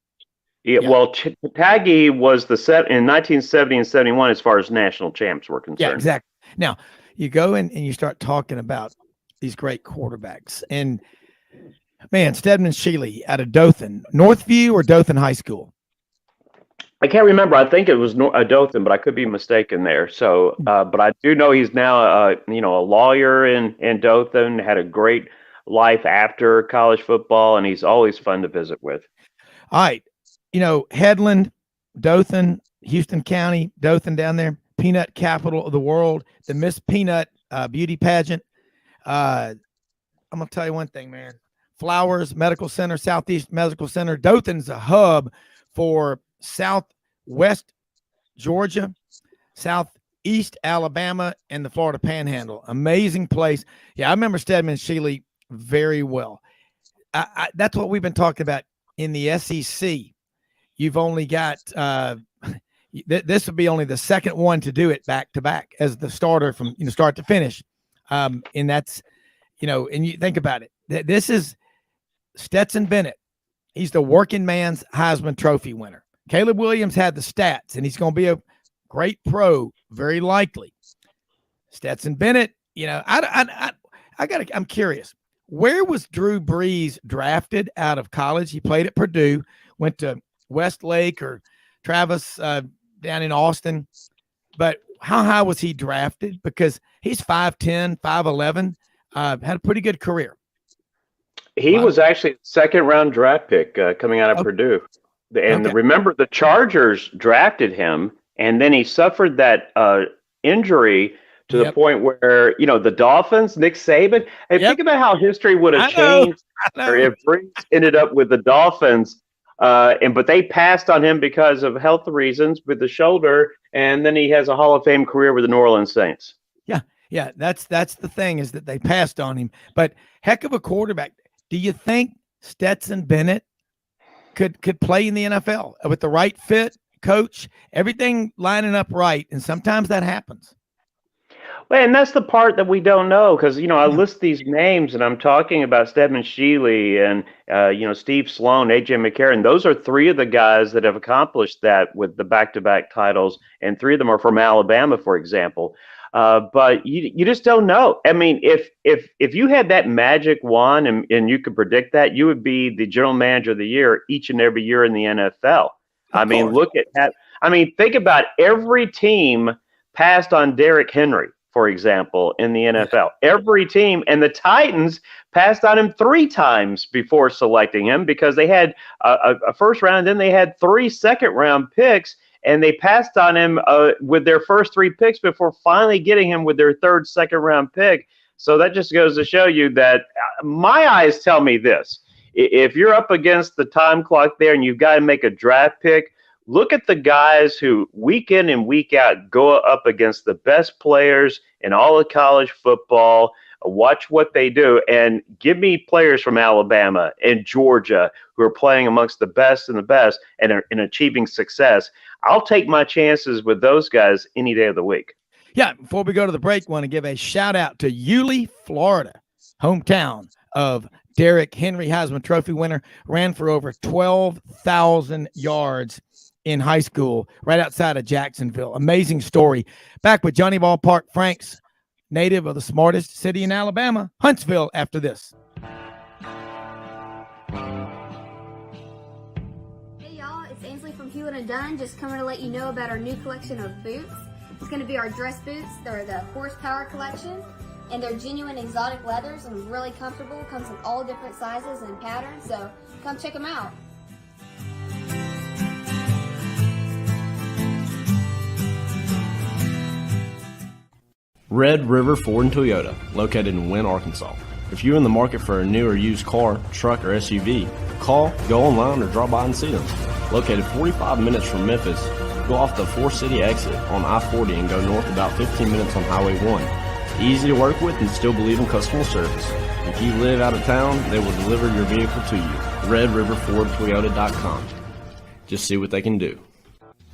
Yeah, well, Taggy was in 1970 and 71 as far as national champs were concerned. Yeah, exactly. Now, you go in and you start talking about these great quarterbacks. And, man, Stedman Shealy out of Dothan, Northview or Dothan High School? I can't remember. I think it was Dothan, but I could be mistaken there. So, but I do know he's now, a lawyer in Dothan, had a great life after college football, and he's always fun to visit with. All right. Headland, Dothan, Houston County, Dothan down there, peanut capital of the world, the Miss Peanut beauty pageant. I'm going to tell you one thing, man. Flowers Medical Center, Southeast Medical Center. Dothan's a hub for Southwest Georgia, Southeast Alabama, and the Florida Panhandle. Amazing place. Yeah, I remember Stedman Shealy very well. That's what we've been talking about in the SEC. You've only got this would be only the second one to do it back to back as the starter from start to finish. And that's and you think about it. This is Stetson Bennett. He's the working man's Heisman Trophy winner. Caleb Williams had the stats, and he's going to be a great pro, very likely. Stetson Bennett, I'm curious. Where was Drew Brees drafted out of college? He played at Purdue, went to Westlake or Travis down in Austin. But how high was he drafted? Because he's 5'10", 5'11", had a pretty good career. He was actually a second-round draft pick coming out of Purdue. And remember, the Chargers drafted him, and then he suffered that injury to the point where, the Dolphins, Nick Saban, and think about how history would have changed if Brees ended up with the Dolphins. But they passed on him because of health reasons with the shoulder, and then he has a Hall of Fame career with the New Orleans Saints. Yeah, that's the thing, is that they passed on him. But heck of a quarterback. Do you think Stetson Bennett could play in the NFL with the right fit, coach, everything lining up right? And sometimes that happens. Well, and that's the part that we don't know, because, I list these names and I'm talking about Stedman Shealy and, Steve Sloan, A.J. McCarron. Those are three of the guys that have accomplished that with the back-to-back titles, and three of them are from Alabama, for example. But you just don't know. I mean, if you had that magic wand and you could predict that, you would be the general manager of the year each and every year in the NFL. Look at that. Think about every team passed on Derrick Henry, for example, in the NFL. Every team, and the Titans passed on him 3 times before selecting him, because they had a first round, and then they had 3 second-round picks. And they passed on him with their first 3 picks before finally getting him with their 3rd second-round pick. So that just goes to show you that my eyes tell me this. If you're up against the time clock there and you've got to make a draft pick, look at the guys who week in and week out go up against the best players in all of college football. Watch what they do, and give me players from Alabama and Georgia who are playing amongst the best and are achieving success. I'll take my chances with those guys any day of the week. Yeah, before we go to the break, I want to give a shout out to Yulee, Florida, hometown of Derrick Henry, Heisman Trophy winner, ran for over 12,000 yards in high school right outside of Jacksonville. Amazing story. Back with Johnny Ballpark Franks, native of the smartest city in Alabama, Huntsville, after this. Hey y'all, it's Ainsley from Hewlett & Dunn, just coming to let you know about our new collection of boots. It's going to be our dress boots. They're the horsepower collection, and they're genuine exotic leathers and really comfortable. Comes in all different sizes and patterns, so come check them out. Red River Ford and Toyota, located in Wynne, Arkansas. If you're in the market for a new or used car, truck, or SUV, call, go online, or drop by and see them. Located 45 minutes from Memphis, go off the 4-city exit on I-40 and go north about 15 minutes on Highway 1. Easy to work with and still believe in customer service. If you live out of town, they will deliver your vehicle to you. RedRiverFordToyota.com. Just see what they can do.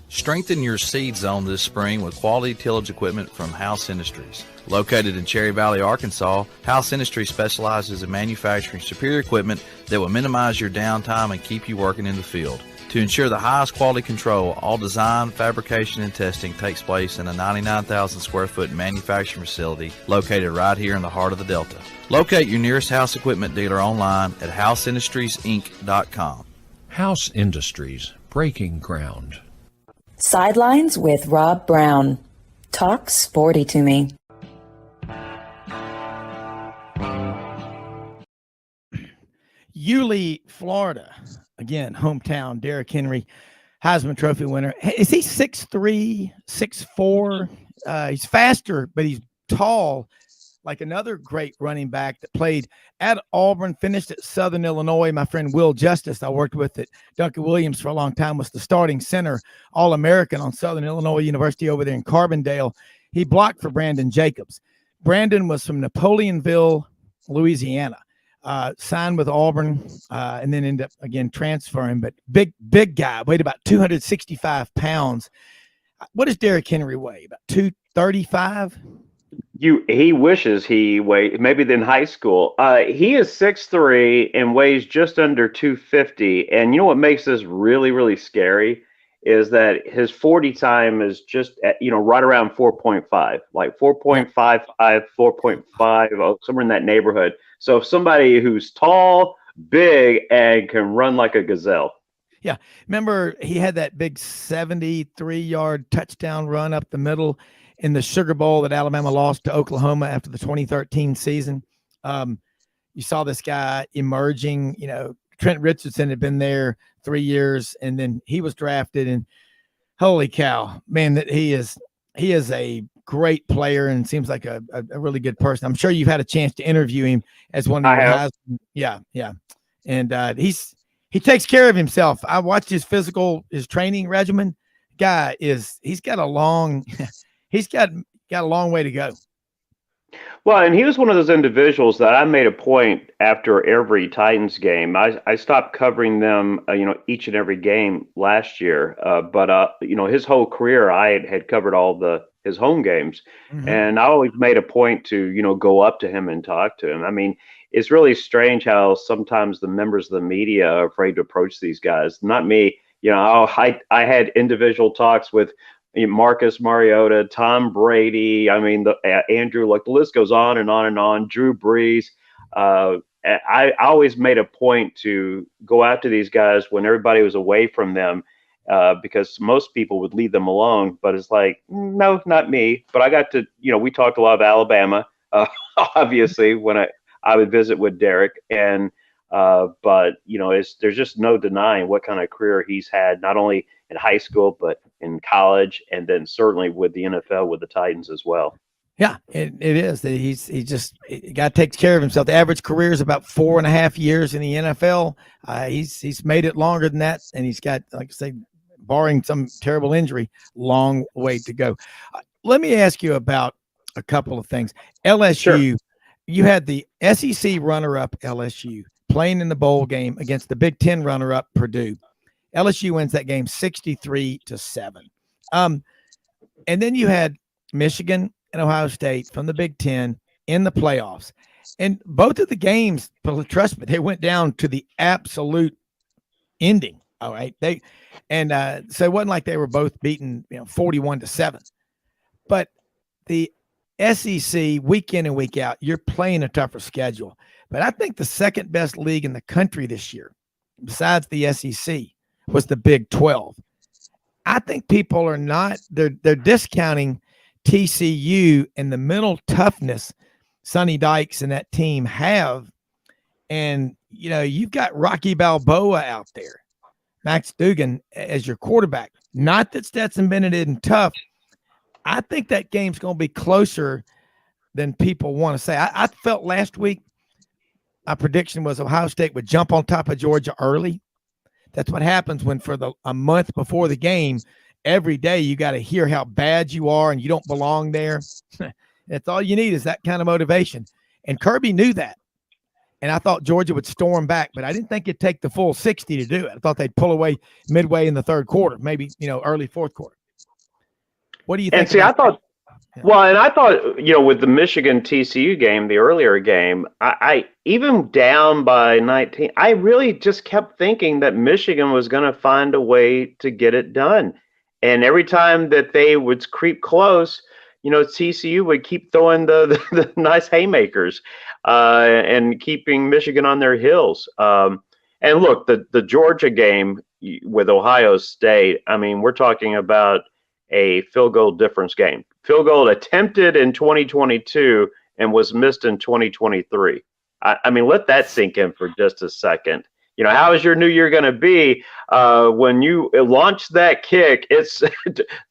Strengthen your seed zone this spring with quality tillage equipment from House Industries. Located in Cherry Valley, Arkansas, House Industries specializes in manufacturing superior equipment that will minimize your downtime and keep you working in the field. To ensure the highest quality control, all design, fabrication, and testing takes place in a 99,000 square foot manufacturing facility located right here in the heart of the Delta. Locate your nearest House equipment dealer online at houseindustriesinc.com. House Industries, breaking ground. Sidelines with Rob Browne. Talk sporty to me. Yulee, Florida. Again, hometown, Derrick Henry, Heisman Trophy winner. Is he 6'3", 6'4"? He's faster, but he's tall, like another great running back that played at Auburn, finished at Southern Illinois. My friend Will Justice, I worked with at Duncan Williams for a long time, was the starting center, All-American on Southern Illinois University over there in Carbondale. He blocked for Brandon Jacobs. Brandon was from Napoleonville, Louisiana. Signed with Auburn and then ended up, again, transferring. But big guy, weighed about 265 pounds. What does Derrick Henry weigh? About 235? He wishes he weighed maybe in high school. He is 6'3" and weighs just under 250. And you know what makes this really, really scary is that his 40 time is just at, right around 4.5, like 4.55, 4.5, somewhere in that neighborhood. So somebody who's tall, big, and can run like a gazelle. Yeah. Remember, he had that big 73-yard touchdown run up the middle in the Sugar Bowl that Alabama lost to Oklahoma after the 2013 season. You saw this guy emerging. Trent Richardson had been there 3 years, and then he was drafted. And holy cow, man, that he is a great player and seems like a really good person. I'm sure you've had a chance to interview him as one of your guys. Yeah. And he takes care of himself. I watched his training regimen. He's got a long way to go. Well, and he was one of those individuals that I made a point after every Titans game. I stopped covering them, each and every game last year. But his whole career, I had covered all his home games. Mm-hmm. And I always made a point to, go up to him and talk to him. I mean, it's really strange how sometimes the members of the media are afraid to approach these guys. Not me. I had individual talks with Marcus Mariota, Tom Brady. I mean, Andrew, like the list goes on and on and on. Drew Brees. I always made a point to go after these guys when everybody was away from them, because most people would leave them alone. But it's like, no, not me. But I got to, we talked a lot of Alabama, obviously, when I would visit with Derrick. And but there's just no denying what kind of career he's had, not only in high school, but in college, and then certainly with the NFL, with the Titans as well. Yeah, it is. He guy takes care of himself. The average career is about 4.5 years in the NFL. He's made it longer than that, and he's got, like I say, barring some terrible injury, long way to go. Let me ask you about a couple of things. LSU, sure. You had the SEC runner-up LSU playing in the bowl game against the Big Ten runner-up Purdue. LSU wins that game 63-7. And then you had Michigan and Ohio State from the Big Ten in the playoffs. And both of the games, trust me, they went down to the absolute ending. All right. So it wasn't like they were both beaten, 41-7. But the SEC, week in and week out, you're playing a tougher schedule. But I think the second best league in the country this year, besides the SEC, was the Big 12. I think people are they're discounting TCU and the mental toughness Sonny Dykes and that team have. And, you've got Rocky Balboa out there, Max Duggan as your quarterback. Not that Stetson Bennett isn't tough. I think that game's going to be closer than people want to say. I felt last week, my prediction was Ohio State would jump on top of Georgia early. That's what happens when for a month before the game, every day you got to hear how bad you are and you don't belong there. That's all you need is that kind of motivation. And Kirby knew that. And I thought Georgia would storm back, but I didn't think it'd take the full 60 to do it. I thought they'd pull away midway in the third quarter, maybe, early fourth quarter. What do you think? And see, I thought, and I thought, with the Michigan TCU game, the earlier game, I even down by 19, I really just kept thinking that Michigan was going to find a way to get it done. And every time that they would creep close, TCU would keep throwing the nice haymakers and keeping Michigan on their heels. And look, the Georgia game with Ohio State, I mean, we're talking about a field goal difference game. Field goal attempted in 2022 and was missed in 2023. I mean, let that sink in for just a second. How is your new year going to be when you launch that kick? It's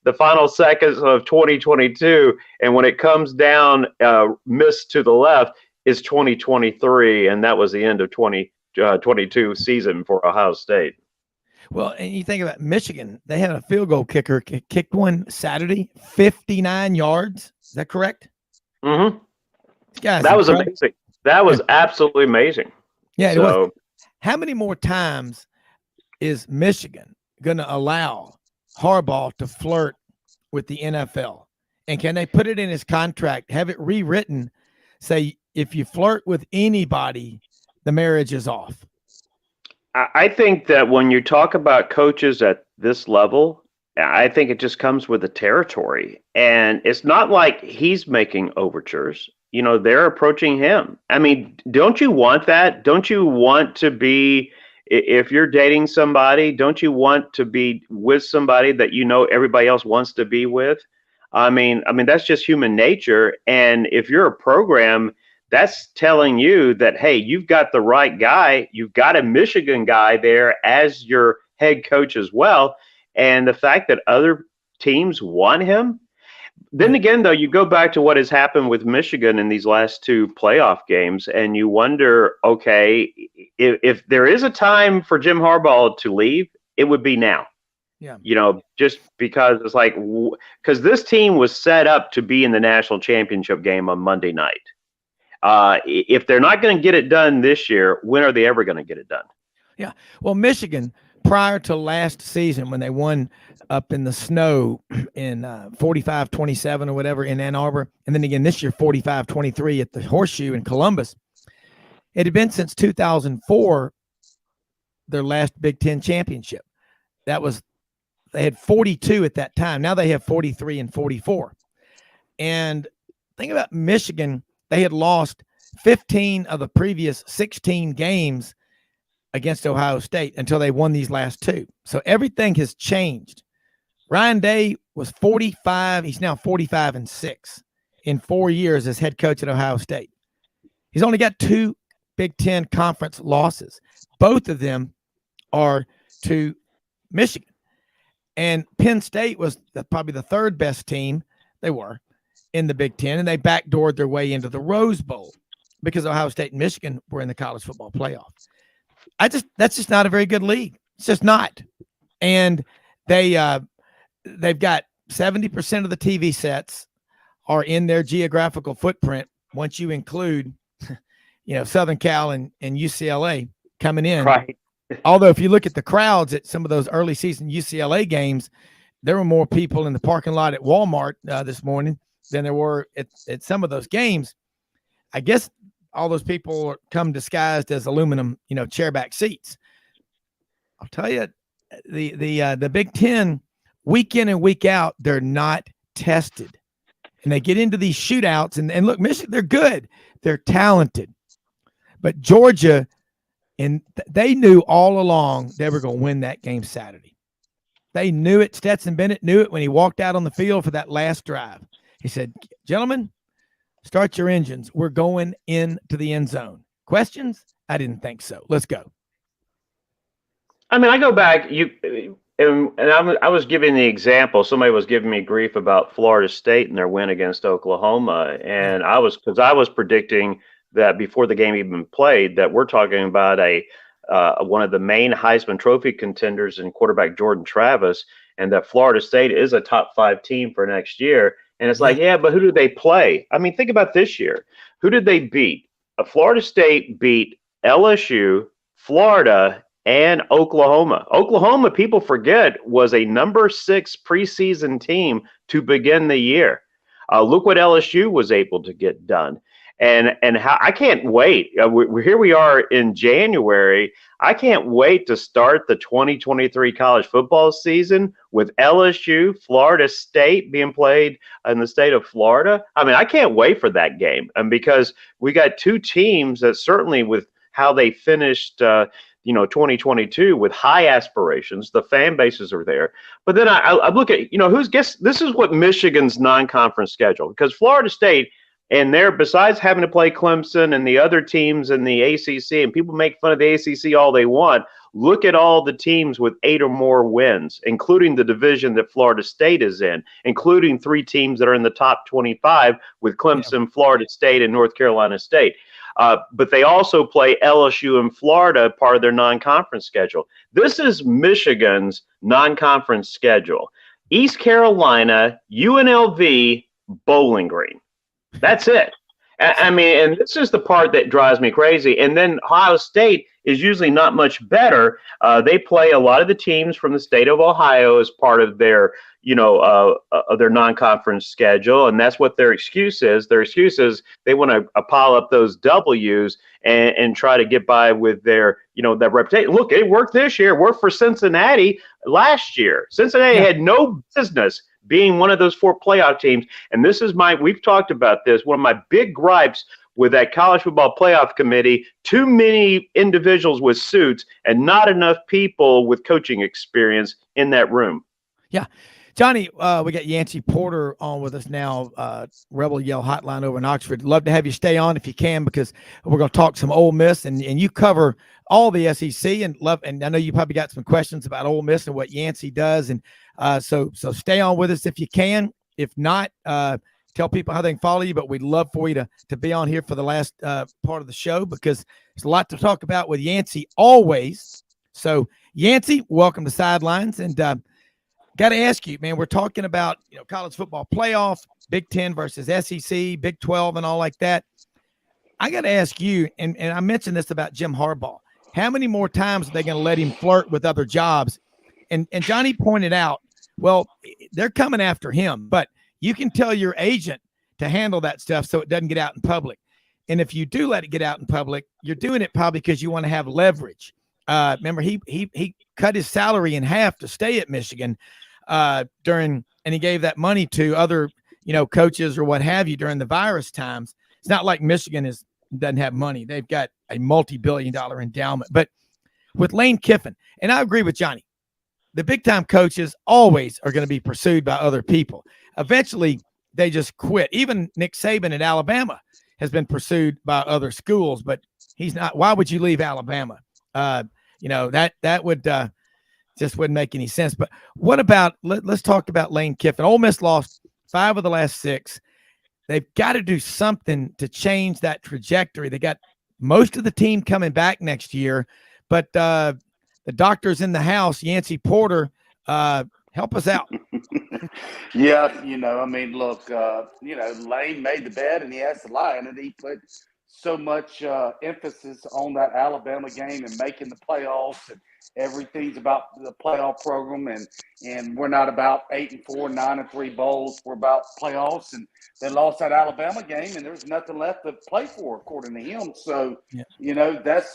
the final seconds of 2022, and when it comes down, missed to the left, is 2023, and that was the end of 2022 season for Ohio State. Well, and you think about Michigan, they had a field goal kicker kicked one Saturday, 59 yards. Is that correct? Mm-hmm. That was amazing. That was absolutely amazing. Yeah, it was. How many more times is Michigan going to allow Harbaugh to flirt with the NFL? And can they put it in his contract, have it rewritten, say, if you flirt with anybody, the marriage is off? I think that when you talk about coaches at this level, I think it just comes with the territory. And it's not like he's making overtures. They're approaching him. I mean, don't you want that? Don't you want to be, if you're dating somebody, don't you want to be with somebody that everybody else wants to be with? I mean, that's just human nature. And if you're a program, that's telling you that, hey, you've got the right guy. You've got a Michigan guy there as your head coach as well. And the fact that other teams want him. Then again, though, you go back to what has happened with Michigan in these last two playoff games, and you wonder, okay, if there is a time for Jim Harbaugh to leave, it would be now. Yeah. Just because it's like, because this team was set up to be in the national championship game on Monday night. If they're not going to get it done this year, when are they ever going to get it done? Yeah. Well, Michigan, prior to last season, when they won up in the snow in 45-27 or whatever in Ann Arbor, and then again this year 45-23 at the Horseshoe in Columbus, it had been since 2004 their last Big Ten championship. They had 42 at that time. Now they have 43 and 44. And think about Michigan, they had lost 15 of the previous 16 games against Ohio State until they won these last two. So everything has changed. Ryan Day was 45. He's now 45-6 in 4 years as head coach at Ohio State. He's only got 2 Big Ten conference losses. Both of them are to Michigan. And Penn State was probably the third best team. They were in the Big Ten, and they backdoored their way into the Rose Bowl because Ohio State and Michigan were in the college football playoff. That's just not a very good league. It's just not. And they've got 70% of the TV sets are in their geographical footprint. Once you include, Southern Cal and UCLA coming in. Right. Although if you look at the crowds at some of those early season UCLA games, there were more people in the parking lot at Walmart this morning than there were at some of those games. I guess all those people come disguised as aluminum, chairback seats. I'll tell you, the Big Ten, week in and week out, they're not tested. And they get into these shootouts. And look, Michigan, they're good. They're talented. But Georgia, and they knew all along they were going to win that game Saturday. They knew it. Stetson Bennett knew it when he walked out on the field for that last drive. He said, gentlemen, start your engines. We're going into the end zone. Questions? I didn't think so. Let's go. I mean, I go back, I was giving the example. Somebody was giving me grief about Florida State and their win against Oklahoma. And I was predicting that before the game even played, that we're talking about one of the main Heisman Trophy contenders in quarterback Jordan Travis, and that Florida State is a top 5 team for next year. And it's like, yeah, but who do they play? I mean, think about this year. Who did they beat? Florida State beat LSU, Florida, and Oklahoma. Oklahoma, people forget, was a number 6 preseason team to begin the year. Look what LSU was able to get done. And how I can't wait. Here we are in January. I can't wait to start the 2023 college football season with LSU, Florida State being played in the state of Florida. I mean, I can't wait for that game, and because we got two teams that certainly with how they finished 2022 with high aspirations. The fan bases are there. But then I look at, this is what Michigan's non-conference schedule, because Florida State, and they're, besides having to play Clemson and the other teams in the ACC, and people make fun of the ACC all they want, look at all the teams with 8 or more wins, including the division that Florida State is in, including 3 teams that are in the top 25 with Clemson, Florida State, and North Carolina State. But they also play LSU and Florida, part of their non-conference schedule. This is Michigan's non-conference schedule. East Carolina, UNLV, Bowling Green. That's it. I mean, and this is the part that drives me crazy. And then Ohio State is usually not much better. They play a lot of the teams from the state of Ohio as part of their, their non-conference schedule, and that's what their excuse is. Their excuse is they want to pile up those W's and try to get by with their, that reputation. Look, it worked this year. It worked for Cincinnati last year. Cincinnati had no business being one of those 4 playoff teams. And this is we've talked about this, one of my big gripes with that college football playoff committee: too many individuals with suits and not enough people with coaching experience in that room. Yeah. Johnny, we got Yancy Porter on with us now, Rebel Yell Hotline over in Oxford. Love to have you stay on if you can, because we're going to talk some Ole Miss, and you cover all the SEC, and I know you probably got some questions about Ole Miss and what Yancy does, and so stay on with us if you can. If not, tell people how they can follow you, but we'd love for you to be on here for the last part of the show, because there's a lot to talk about with Yancy always. So Yancy, welcome to Sidelines, and got to ask you, man, we're talking about college football playoff, Big 10 versus SEC, Big 12, and all like that. I got to ask you, and I mentioned this about Jim Harbaugh, how many more times are they going to let him flirt with other jobs? And Johnny pointed out, well, they're coming after him, but you can tell your agent to handle that stuff so it doesn't get out in public. And if you do let it get out in public, you're doing it probably because you want to have leverage. Remember, he cut his salary in half to stay at Michigan and he gave that money to other, coaches or what have you during the virus times. It's not like Michigan doesn't have money. They've got a multi-billion-dollar endowment. But with Lane Kiffin, and I agree with Johnny, the big-time coaches always are going to be pursued by other people. Eventually, they just quit. Even Nick Saban at Alabama has been pursued by other schools, but he's not. Why would you leave Alabama? That would just wouldn't make any sense. But what about, let's talk about Lane Kiffin. Ole Miss lost 5 of the last 6. They've got to do something to change that trajectory. They got most of the team coming back next year, but the doctor's in the house. Yancy Porter, help us out. Yeah, look, Lane made the bed and he has to lie in it. He put so much emphasis on that Alabama game and making the playoffs, and everything's about the playoff program, and we're not about 8-4, 9-3 bowls. We're about playoffs, and they lost that Alabama game, and there's nothing left to play for, according to him. So, that's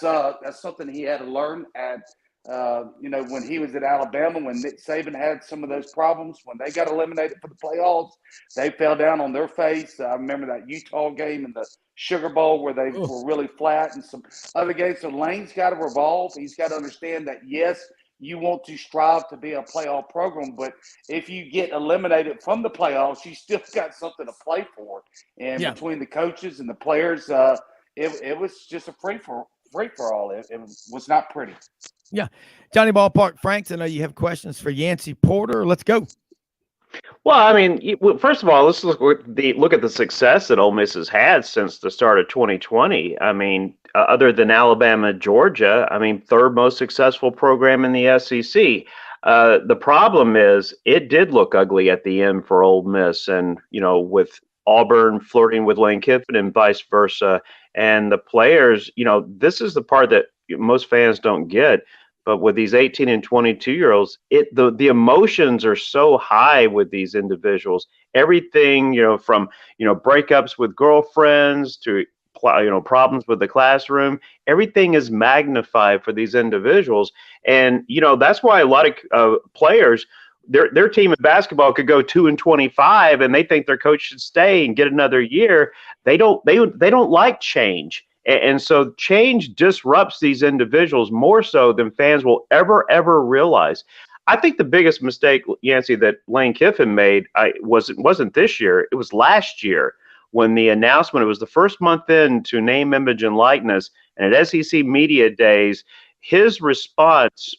something he had to learn at. When he was at Alabama, when Nick Saban had some of those problems, when they got eliminated for the playoffs, they fell down on their face. I remember that Utah game in the Sugar Bowl where they were really flat, and some other games. So Lane's got to revolve. He's got to understand that, yes, you want to strive to be a playoff program, but if you get eliminated from the playoffs, you still got something to play for. And between the coaches and the players, it was just a free for all. It was not pretty. Yeah. Johnny Ballpark Franks, I know you have questions for Yancy Porter. Let's go. Well, first of all, let's look at the success that Ole Miss has had since the start of 2020. Other than Alabama, Georgia, third most successful program in the SEC. The problem is it did look ugly at the end for Ole Miss, and with Auburn flirting with Lane Kiffin and vice versa And the players, this is the part that most fans don't get. But with these 18 and 22-year-olds, the emotions are so high with these individuals. Everything, from breakups with girlfriends to problems with the classroom, everything is magnified for these individuals. And that's why a lot of players, their team in basketball could go 2 and 25, and they think their coach should stay and get another year. They don't like change. And so change disrupts these individuals more so than fans will ever realize. I think the biggest mistake, Yancy, that Lane Kiffin made wasn't this year. It was last year when the announcement, it was the first month into name, image, and likeness. And at SEC Media Days, his response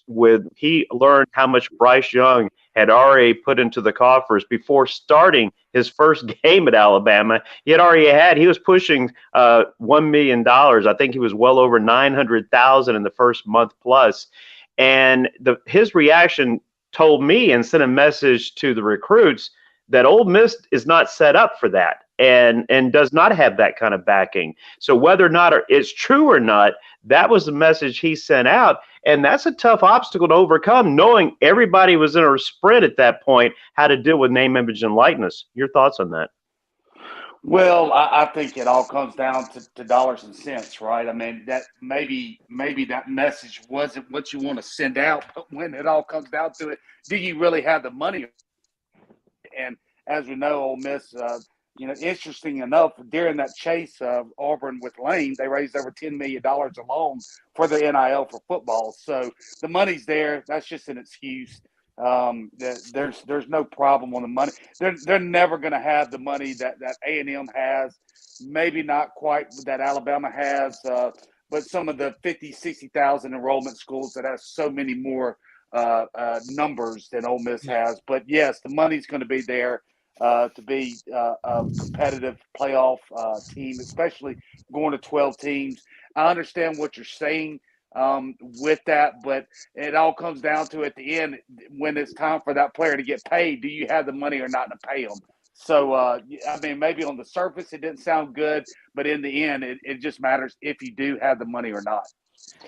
he learned how much Bryce Young had already put into the coffers before starting his first game at Alabama. He was pushing $1 million. I think he was well over 900,000 in the first month plus. And his reaction told me and sent a message to the recruits that Ole Miss is not set up for that and does not have that kind of backing. So whether or not it's true or not, that was the message he sent out. And that's a tough obstacle to overcome, knowing everybody was in a sprint at that point, how to deal with name, image, and likeness. Your thoughts on that? Well, I think it all comes down to dollars and cents, right? I mean, that maybe that message wasn't what you want to send out, but when it all comes down to it, do you really have the money? And as we know, Ole Miss, interesting enough, during that chase of Auburn with Lane, they raised over $10 million alone for the NIL for football. So the money's there. That's just an excuse. There's no problem on the money. They're never going to have the money that A&M has. Maybe not quite that Alabama has, but some of the 50, 60,000 enrollment schools that have so many more numbers than Ole Miss has. But yes, the money's going to be there to be a competitive playoff team, especially going to 12 teams. I understand what you're saying with that, but it all comes down to at the end, when it's time for that player to get paid, do you have the money or not to pay them? So, I mean, maybe on the surface it didn't sound good, but in the end, it just matters if you do have the money or not.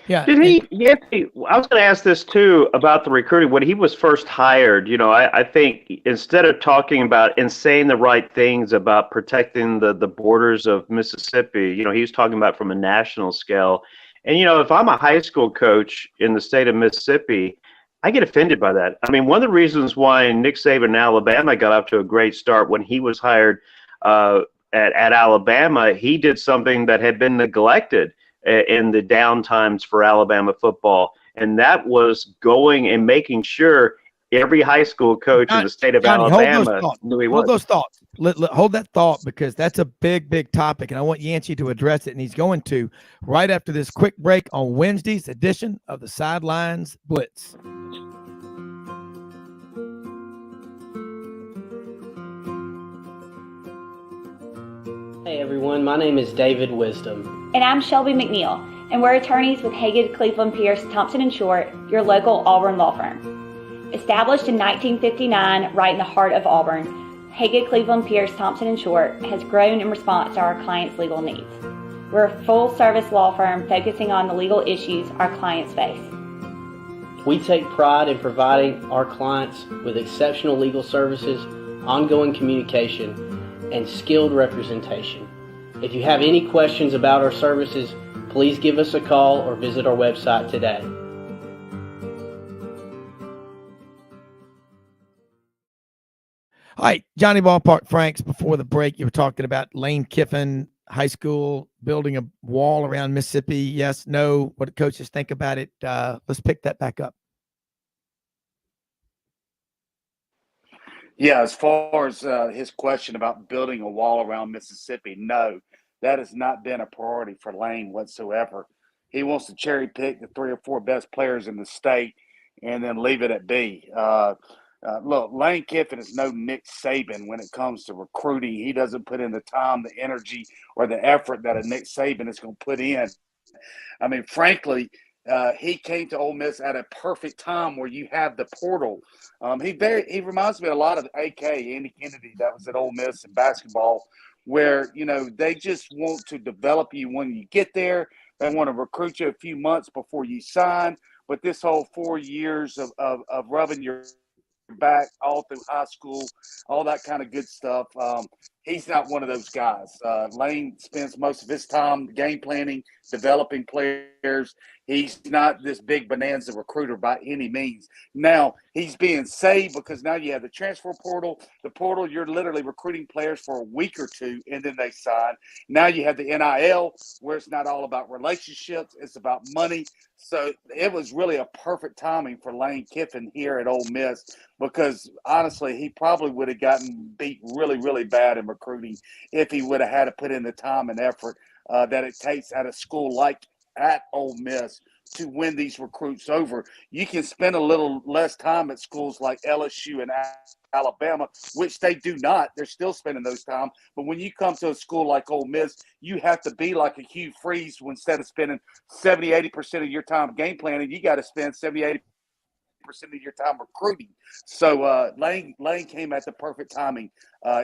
Yeah. I was going to ask this too about the recruiting. When he was first hired, I think instead of talking about and saying the right things about protecting the borders of Mississippi, he was talking about from a national scale. And, if I'm a high school coach in the state of Mississippi, I get offended by that. I mean, one of the reasons why Nick Saban in Alabama got off to a great start when he was hired at Alabama, he did something that had been neglected in the down times for Alabama football. And that was going and making sure every high school coach in the state of Alabama knew he was. Hold those thoughts. Hold that thought, because that's a big topic, and I want Yancy to address it, and he's going to right after this quick break on Wednesday's edition of the Sidelines Blitz. Hey everyone, my name is David Wisdom. And I'm Shelby McNeil, and we're attorneys with Haggard, Cleveland, Pierce, Thompson & Short, your local Auburn law firm. Established in 1959 right in the heart of Auburn, Haggard, Cleveland, Pierce, Thompson & Short has grown in response to our clients' legal needs. We're a full-service law firm focusing on the legal issues our clients face. We take pride in providing our clients with exceptional legal services, ongoing communication, and skilled representation. If you have any questions about our services, please give us a call or visit our website today. All right, Johnny Ballpark Franks, before the break, you were talking about Lane Kiffin High School building a wall around Mississippi. Yes, no, what do coaches think about it? Let's pick that back up. Yeah, as far as his question about building a wall around Mississippi, no, that has not been a priority for Lane whatsoever. He wants to cherry pick the 3 or 4 best players in the state and then leave it at B. Look, Lane Kiffin is no Nick Saban when it comes to recruiting. He doesn't put in the time, the energy, or the effort that a Nick Saban is going to put in. I mean, frankly, he came to Ole Miss at a perfect time where you have the portal. He reminds me a lot of AK, Andy Kennedy, that was at Ole Miss in basketball, where, they just want to develop you when you get there. They want to recruit you a few months before you sign. But this whole 4 years of rubbing your back all through high school, all that kind of good stuff. He's not one of those guys. Lane spends most of his time game planning, developing players. He's not this big bonanza recruiter by any means. Now, he's being saved because now you have the transfer portal. The portal, you're literally recruiting players for a week or two, and then they sign. Now you have the NIL, where it's not all about relationships. It's about money. So it was really a perfect timing for Lane Kiffin here at Ole Miss because, honestly, he probably would have gotten beat really, really bad in recruiting if he would have had to put in the time and effort that it takes at a school like at Ole Miss to win these recruits over. You can spend a little less time at schools like LSU and Alabama, which they do not. They're still spending those time. But when you come to a school like Ole Miss, you have to be like a Hugh Freeze. Instead of spending 70, 80% of your time game planning, you got to spend 70, 80% of your time recruiting. So Lane came at the perfect timing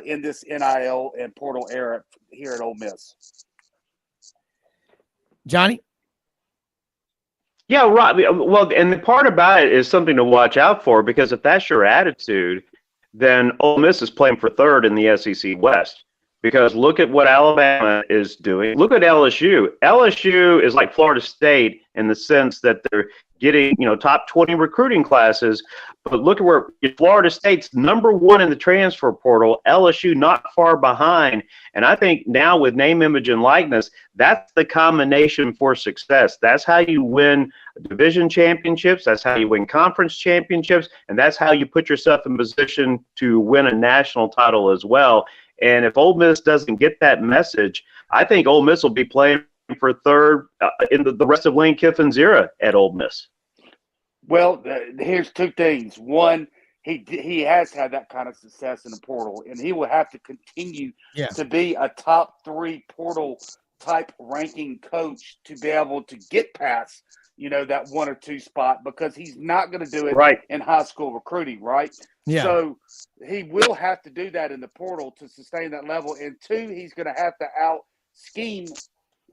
in this NIL and portal era here at Ole Miss. Johnny? Yeah, right. Well, and the part about it is something to watch out for because if that's your attitude, then Ole Miss is playing for third in the SEC West. Because look at what Alabama is doing. Look at LSU. LSU is like Florida State in the sense that they're getting, top 20 recruiting classes. But look at where Florida State's number one in the transfer portal, LSU not far behind. And I think now with name, image, and likeness, that's the combination for success. That's how you win division championships. That's how you win conference championships. And that's how you put yourself in position to win a national title as well. And if Ole Miss doesn't get that message, I think Ole Miss will be playing for third in the rest of Lane Kiffin's era at Ole Miss. Well, here's two things. One, he has had that kind of success in the portal, and he will have to continue to be a top 3 portal type ranking coach to be able to get past, that 1 or 2 spot because he's not going to do it in high school recruiting, right? Yeah. So he will have to do that in the portal to sustain that level. And 2, he's going to have to out-scheme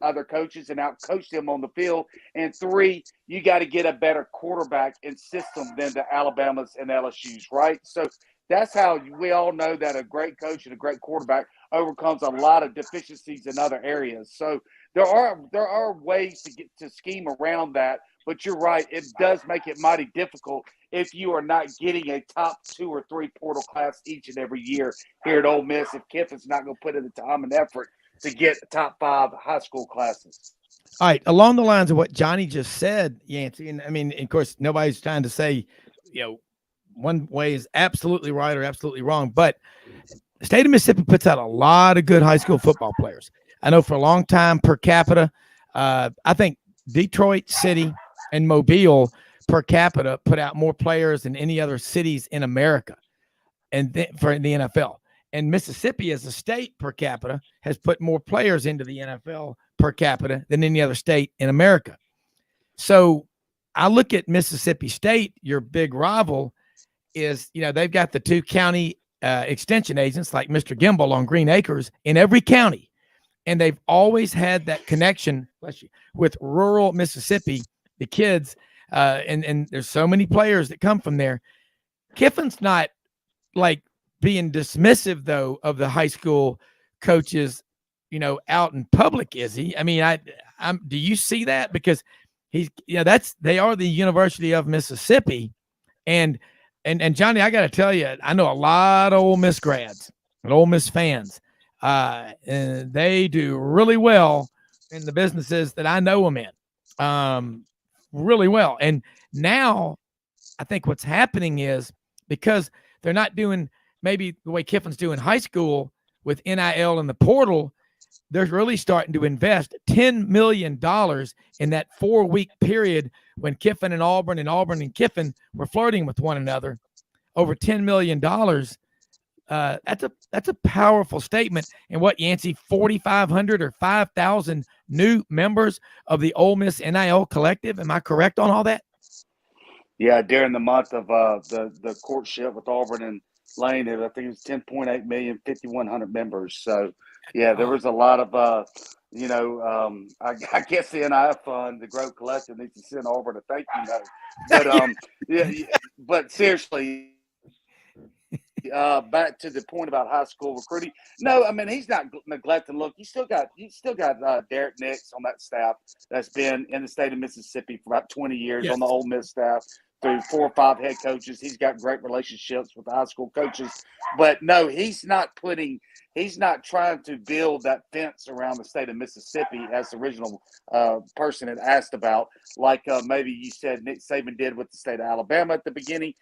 other coaches and out-coach them on the field. And 3, you got to get a better quarterback and system than the Alabamas and LSUs, right? So that's how we all know that a great coach and a great quarterback overcomes a lot of deficiencies in other areas. So there are ways to get to scheme around that, but you're right. It does make it mighty difficult if you are not getting a top 2 or 3 portal class each and every year here at Ole Miss. If Kiffin's not going to put in the time and effort to get top 5 high school classes. All right, along the lines of what Johnny just said, Yancy, and I mean, of course, nobody's trying to say, one way is absolutely right or absolutely wrong, but the state of Mississippi puts out a lot of good high school football players. I know for a long time per capita, I think Detroit City and Mobile per capita put out more players than any other cities in America and for the NFL. And Mississippi as a state per capita has put more players into the NFL per capita than any other state in America. So I look at Mississippi State, your big rival is, they've got the 2 county extension agents like Mr. Gimbel on Green Acres in every county. And they've always had that connection with rural Mississippi, the kids. And there's so many players that come from there. Kiffin's not like being dismissive though of the high school coaches, out in public, is he? I mean, do you see that? Because he's, they are the University of Mississippi, and Johnny, I got to tell you, I know a lot of Ole Miss grads and Ole Miss fans, and they do really well in the businesses that I know them in, really well. And now, I think what's happening is because they're not doing maybe the way Kiffin's doing high school with NIL and the portal, they're really starting to invest $10 million in that 4-week period when Kiffin and Auburn and Kiffin were flirting with one another. Over $10 million. That's a powerful statement. And what, Yancy, 4,500 or 5,000 new members of the Ole Miss NIL collective? Am I correct on all that? Yeah, during the month of the courtship with Auburn and Lane, I think it was 10.8 million, 5,100 members. So Yeah, there was a lot of, I guess the NIF fund, the Grove Collective, needs to send Auburn a thank you note. But but seriously, back to the point about high school recruiting. No, I mean he's not neglecting. Look, you still got Derek Nix on that staff that's been in the state of Mississippi for about 20 years on the Ole Miss staff through 4 or 5 head coaches. He's got great relationships with the high school coaches. But no, he's not trying to build that fence around the state of Mississippi as the original person had asked about, like maybe you said Nick Saban did with the state of Alabama at the beginning.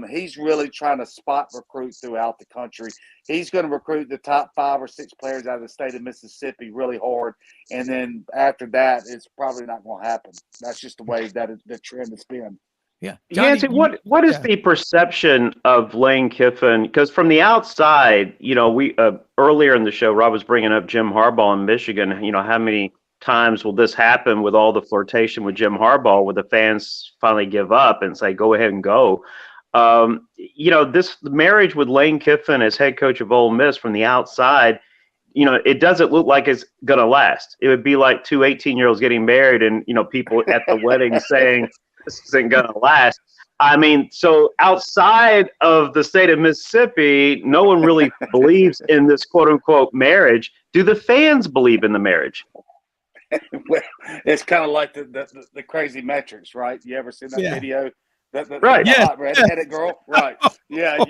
He's really trying to spot recruit throughout the country. He's going to recruit the top 5 or 6 players out of the state of Mississippi really hard. And then after that, it's probably not going to happen. That's just the way that the trend has been. Yeah. Yancy, what is the perception of Lane Kiffin? Because from the outside, we earlier in the show, Rob was bringing up Jim Harbaugh in Michigan. How many times will this happen with all the flirtation with Jim Harbaugh, where the fans finally give up and say, go ahead and go? This marriage with Lane Kiffin as head coach of Ole Miss from the outside, it doesn't look like it's going to last. It would be like 2 18-year-olds getting married and, people at the wedding saying, this isn't going to last. I mean, so outside of the state of Mississippi, no one really believes in this quote unquote marriage. Do the fans believe in the marriage? Well, it's kind of like the crazy metrics, right? You ever seen that video? Right. The hot red-headed girl? Right. Yeah.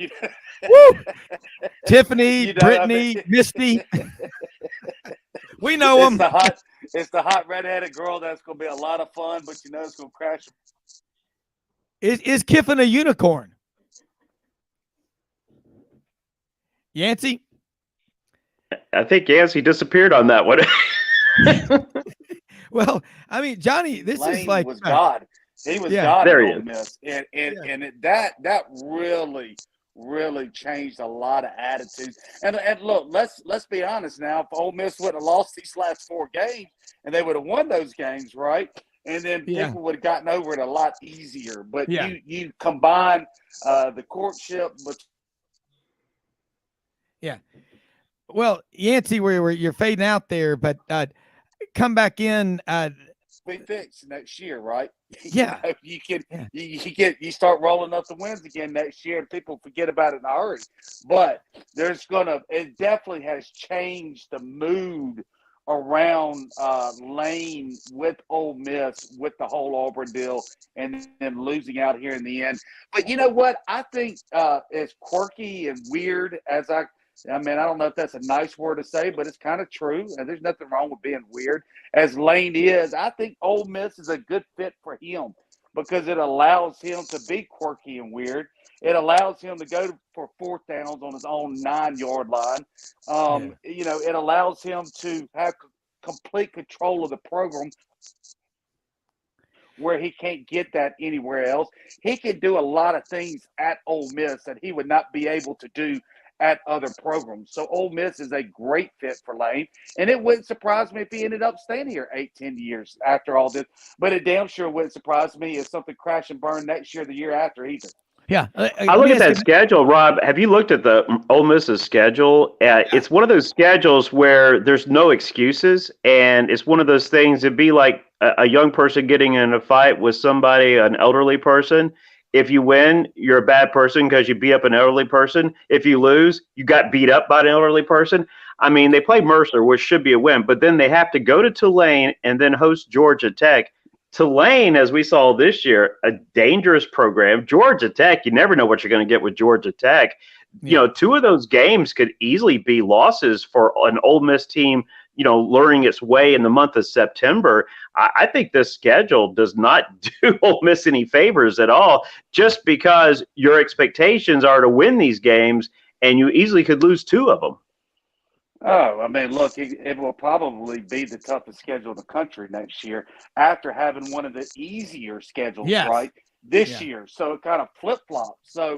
Tiffany, Brittany, Misty. We know them. It's the hot red-headed girl that's going to be a lot of fun, but it's going to crash. Is Kiffin a unicorn? Yancy? I think Yancy disappeared on that one. Well, I mean, Johnny, this Lane is like was God. He was God at Ole Miss. And that really changed a lot of attitudes. And look, let's be honest now. If Ole Miss would have lost these last 4 games and they would have won those games, right? And then people would have gotten over it a lot easier. But you combine the courtship. Yeah. Well, Yancy, you're fading out there, but come back in. Be fixed next year, right? Yeah. You start rolling up the wins again next year, and people forget about it in a hurry. But it definitely has changed the mood around Lane with Ole Miss, with the whole Auburn deal, and then losing out here in the end. But you know what? I think as quirky and weird as I don't know if that's a nice word to say, but it's kind of true. And there's nothing wrong with being weird. As Lane is, I think Ole Miss is a good fit for him because it allows him to be quirky and weird. It allows him to go for 4th downs on his own 9-yard line. It allows him to have complete control of the program where he can't get that anywhere else. He can do a lot of things at Ole Miss that he would not be able to do at other programs. So Ole Miss is a great fit for Lane. And it wouldn't surprise me if he ended up staying here 8-10 years after all this. But it damn sure wouldn't surprise me if something crash and burn next year, the year after either. Yeah. I look at that schedule, Rob. Have you looked at the Ole Miss's schedule? It's one of those schedules where there's no excuses. And it's one of those things, it'd be like a young person getting in a fight with somebody, an elderly person. If you win, you're a bad person because you beat up an elderly person. If you lose, you got beat up by an elderly person. I mean, they play Mercer, which should be a win, but then they have to go to Tulane and then host Georgia Tech. Tulane, as we saw this year, a dangerous program. Georgia Tech, you never know what you're going to get with Georgia Tech. Yeah. 2 of those games could easily be losses for an Ole Miss team, learning its way in the month of September. I think this schedule does not do Ole Miss any favors at all, just because your expectations are to win these games, and you easily could lose 2 of them. Oh, I mean, look, it will probably be the toughest schedule in the country next year after having one of the easier schedules, right, this year. So it kind of flip-flops. So,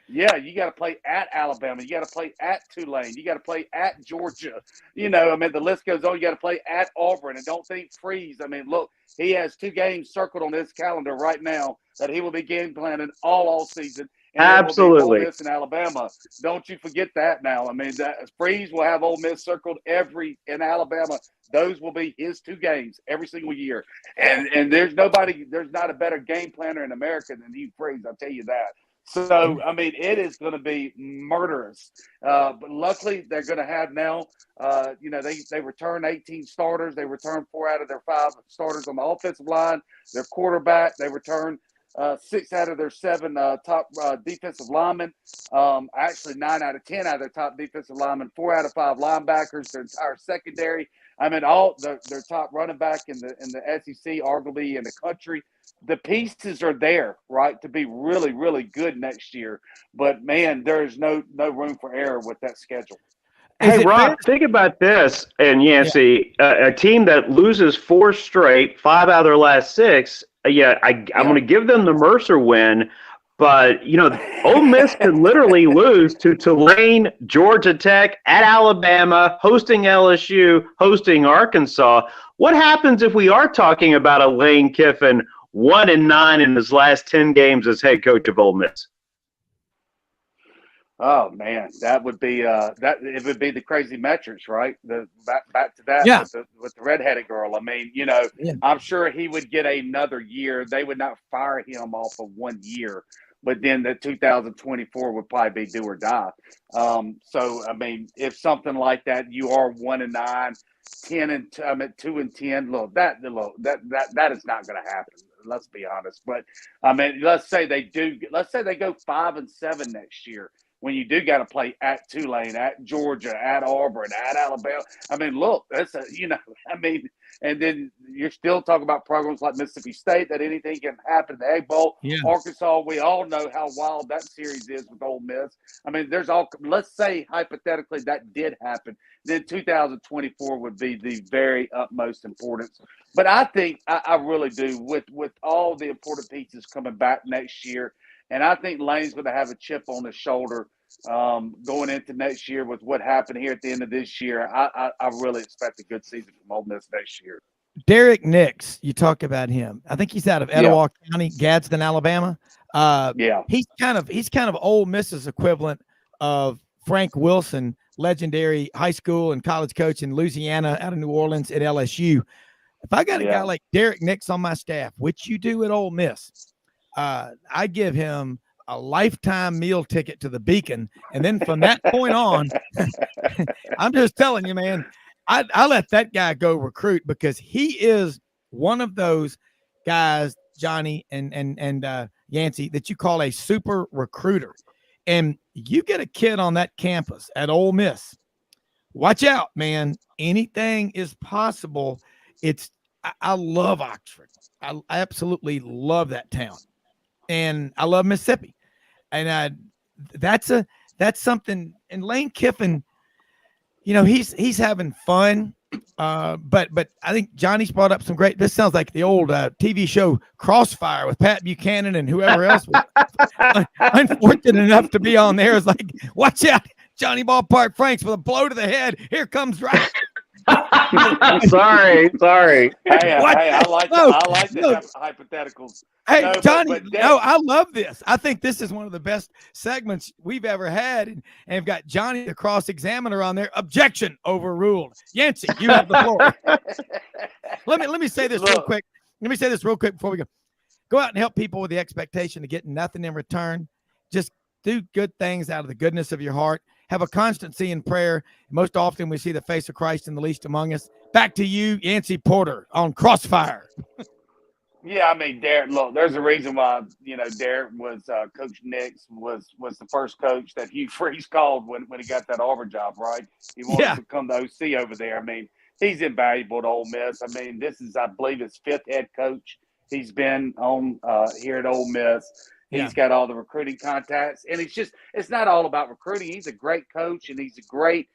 yeah, you got to play at Alabama. You got to play at Tulane. You got to play at Georgia. The list goes on. You got to play at Auburn. And don't think freeze. I mean, look, he has 2 games circled on his calendar right now that he will be game planning all season. And it will be Ole Absolutely. Miss and Alabama. Don't you forget that now. I mean, Freeze will have Ole Miss circled in Alabama. Those will be his 2 games every single year. And there's not a better game planner in America than Hugh Freeze, I'll tell you that. So, I mean, it is going to be murderous. But luckily, they're going to have now, they return 18 starters. They return 4 out of their 5 starters on the offensive line. Their quarterback, they return 6 out of their 7 top defensive linemen. Actually, 9 out of 10 out of their top defensive linemen. 4 out of 5 linebackers. Their entire secondary. I mean, all their top running back in the SEC, arguably in the country. The pieces are there, right, to be really, really good next year. But man, there is no room for error with that schedule. Hey, Rob, think about this, and Yancy, a team that loses 4 straight, 5 out of their last 6. I'm going to give them the Mercer win, but Ole Miss could literally lose to Tulane, Georgia Tech, at Alabama, hosting LSU, hosting Arkansas. What happens if we are talking about a Lane Kiffin 1-9 in his last 10 games as head coach of Ole Miss? Oh man, that would be it would be the crazy metrics, right? Back to that with the redheaded girl. I mean, I'm sure he would get another year. They would not fire him off of 1 year, but then the 2024 would probably be do or die. So I mean, if something like that, you are 1-9, 2-10. Look, that is not going to happen. Let's be honest. But I mean, let's say they go 5-7 next year. When you do got to play at Tulane, at Georgia, at Auburn, at Alabama. I mean, look, and then you're still talking about programs like Mississippi State that anything can happen. The Egg Bowl, Arkansas, we all know how wild that series is with Ole Miss. I mean, let's say hypothetically that did happen. Then 2024 would be the very utmost importance. But I think I really do with all the important pieces coming back next year. And I think Lane's going to have a chip on his shoulder going into next year with what happened here at the end of this year. I really expect a good season from Ole Miss next year. Derek Nix, you talk about him. I think he's out of Etowah County, Gadsden, Alabama. He's kind of Ole Miss's equivalent of Frank Wilson, legendary high school and college coach in Louisiana, out of New Orleans at LSU. If I got a guy like Derek Nix on my staff, which you do at Ole Miss, I give him a lifetime meal ticket to the Beacon. And then from that point on, I'm just telling you, man, I let that guy go recruit, because he is one of those guys, Johnny and Yancy, that you call a super recruiter. And you get a kid on that campus at Ole Miss, watch out, man. Anything is possible. I love Oxford. I absolutely love that town. And I love Mississippi, and that's something. And Lane Kiffin, he's having fun, but I think Johnny's brought up some great. This sounds like the old TV show Crossfire with Pat Buchanan and whoever else was unfortunate enough to be on there. Is like, watch out, Johnny Ballpark Franks with a blow to the head. Here comes right. Sorry. Hey, I like the hypotheticals. Hey, Johnny, I love this. I think this is one of the best segments we've ever had, and have got Johnny the cross-examiner on there. Objection overruled. Yancy, you have the floor. Let me say this real quick. Let me say this real quick before we go. Go out and help people with the expectation of getting nothing in return. Just do good things out of the goodness of your heart. Have a constancy in prayer. Most often we see the face of Christ in the least among us. Back to you, Yancy Porter, on Crossfire. Yeah, I mean, Derek, look, there's a reason why, Derek was Coach Nix was the first coach that Hugh Freeze called when he got that Auburn job, right? He wanted to come to OC over there. I mean, he's invaluable to Ole Miss. I mean, this is, I believe, his 5th head coach he's been on here at Ole Miss. He's got all the recruiting contacts, and it's not all about recruiting. He's a great coach, and he's a great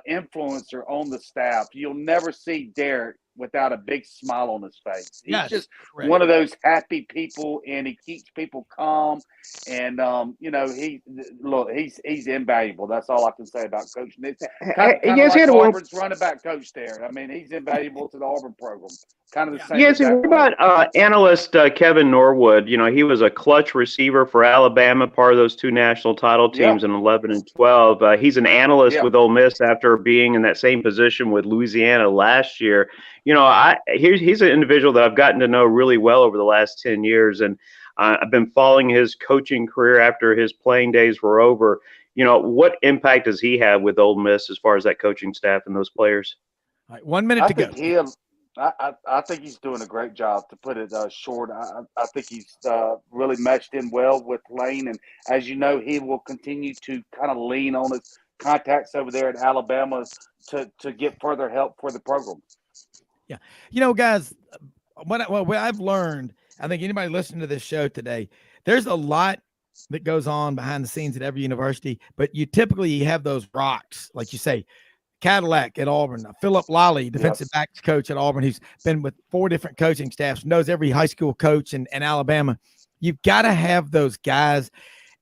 influencer on the staff. You'll never see Derek without a big smile on his face. He's just one of those happy people, and he keeps people calm. And he's invaluable. That's all I can say about Coach Nix. Auburn's running back coach there. I mean, he's invaluable to the Auburn program. kind of the same. Yancy, what about analyst Kevin Norwood? You know, he was a clutch receiver for Alabama, part of those two national title teams in 11 and 12. He's an analyst with Ole Miss after being in that same position with Louisiana last year. You know, he's an individual that I've gotten to know really well over the last 10 years, and I've been following his coaching career after his playing days were over. You know, what impact does he have with Ole Miss as far as that coaching staff and those players? All right, 1 minute to go. I think he's doing a great job, to put it short. I think he's really meshed in well with Lane. And as you know, he will continue to kind of lean on his contacts over there at Alabama to get further help for the program. Yeah. You know, guys, what I've learned, I think anybody listening to this show today, there's a lot that goes on behind the scenes at every university, but you typically have those rocks, like you say, Cadillac at Auburn, Philip Lally, defensive backs coach at Auburn, who's been with 4 different coaching staffs, knows every high school coach in Alabama. You've got to have those guys.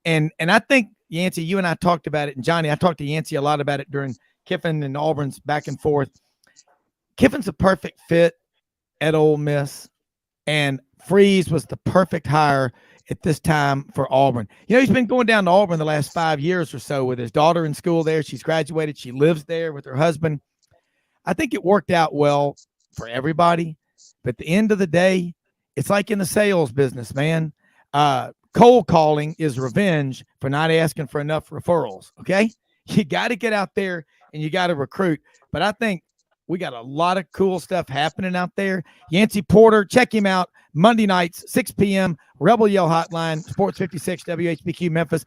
And I think, Yancy, you and I talked about it, and Johnny, I talked to Yancy a lot about it during Kiffin and Auburn's back and forth. Kiffin's a perfect fit at Ole Miss, and Freeze was the perfect hire at this time for Auburn. You know, he's been going down to Auburn the last 5 years or so with his daughter in school there. She's graduated. She lives there with her husband. I think it worked out well for everybody. But at the end of the day, it's like in the sales business, man. Cold calling is revenge for not asking for enough referrals, okay? You got to get out there and you got to recruit. But I think we got a lot of cool stuff happening out there. Yancy Porter, check him out Monday nights, 6 p.m., Rebel Yell Hotline, Sports 56, WHBQ Memphis,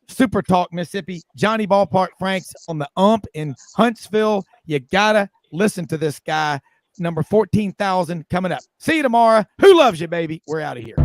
Super Talk Mississippi, Johnny Ballpark Franks on the ump in Huntsville. You got to listen to this guy. Number 14,000 coming up. See you tomorrow. Who loves you, baby? We're out of here.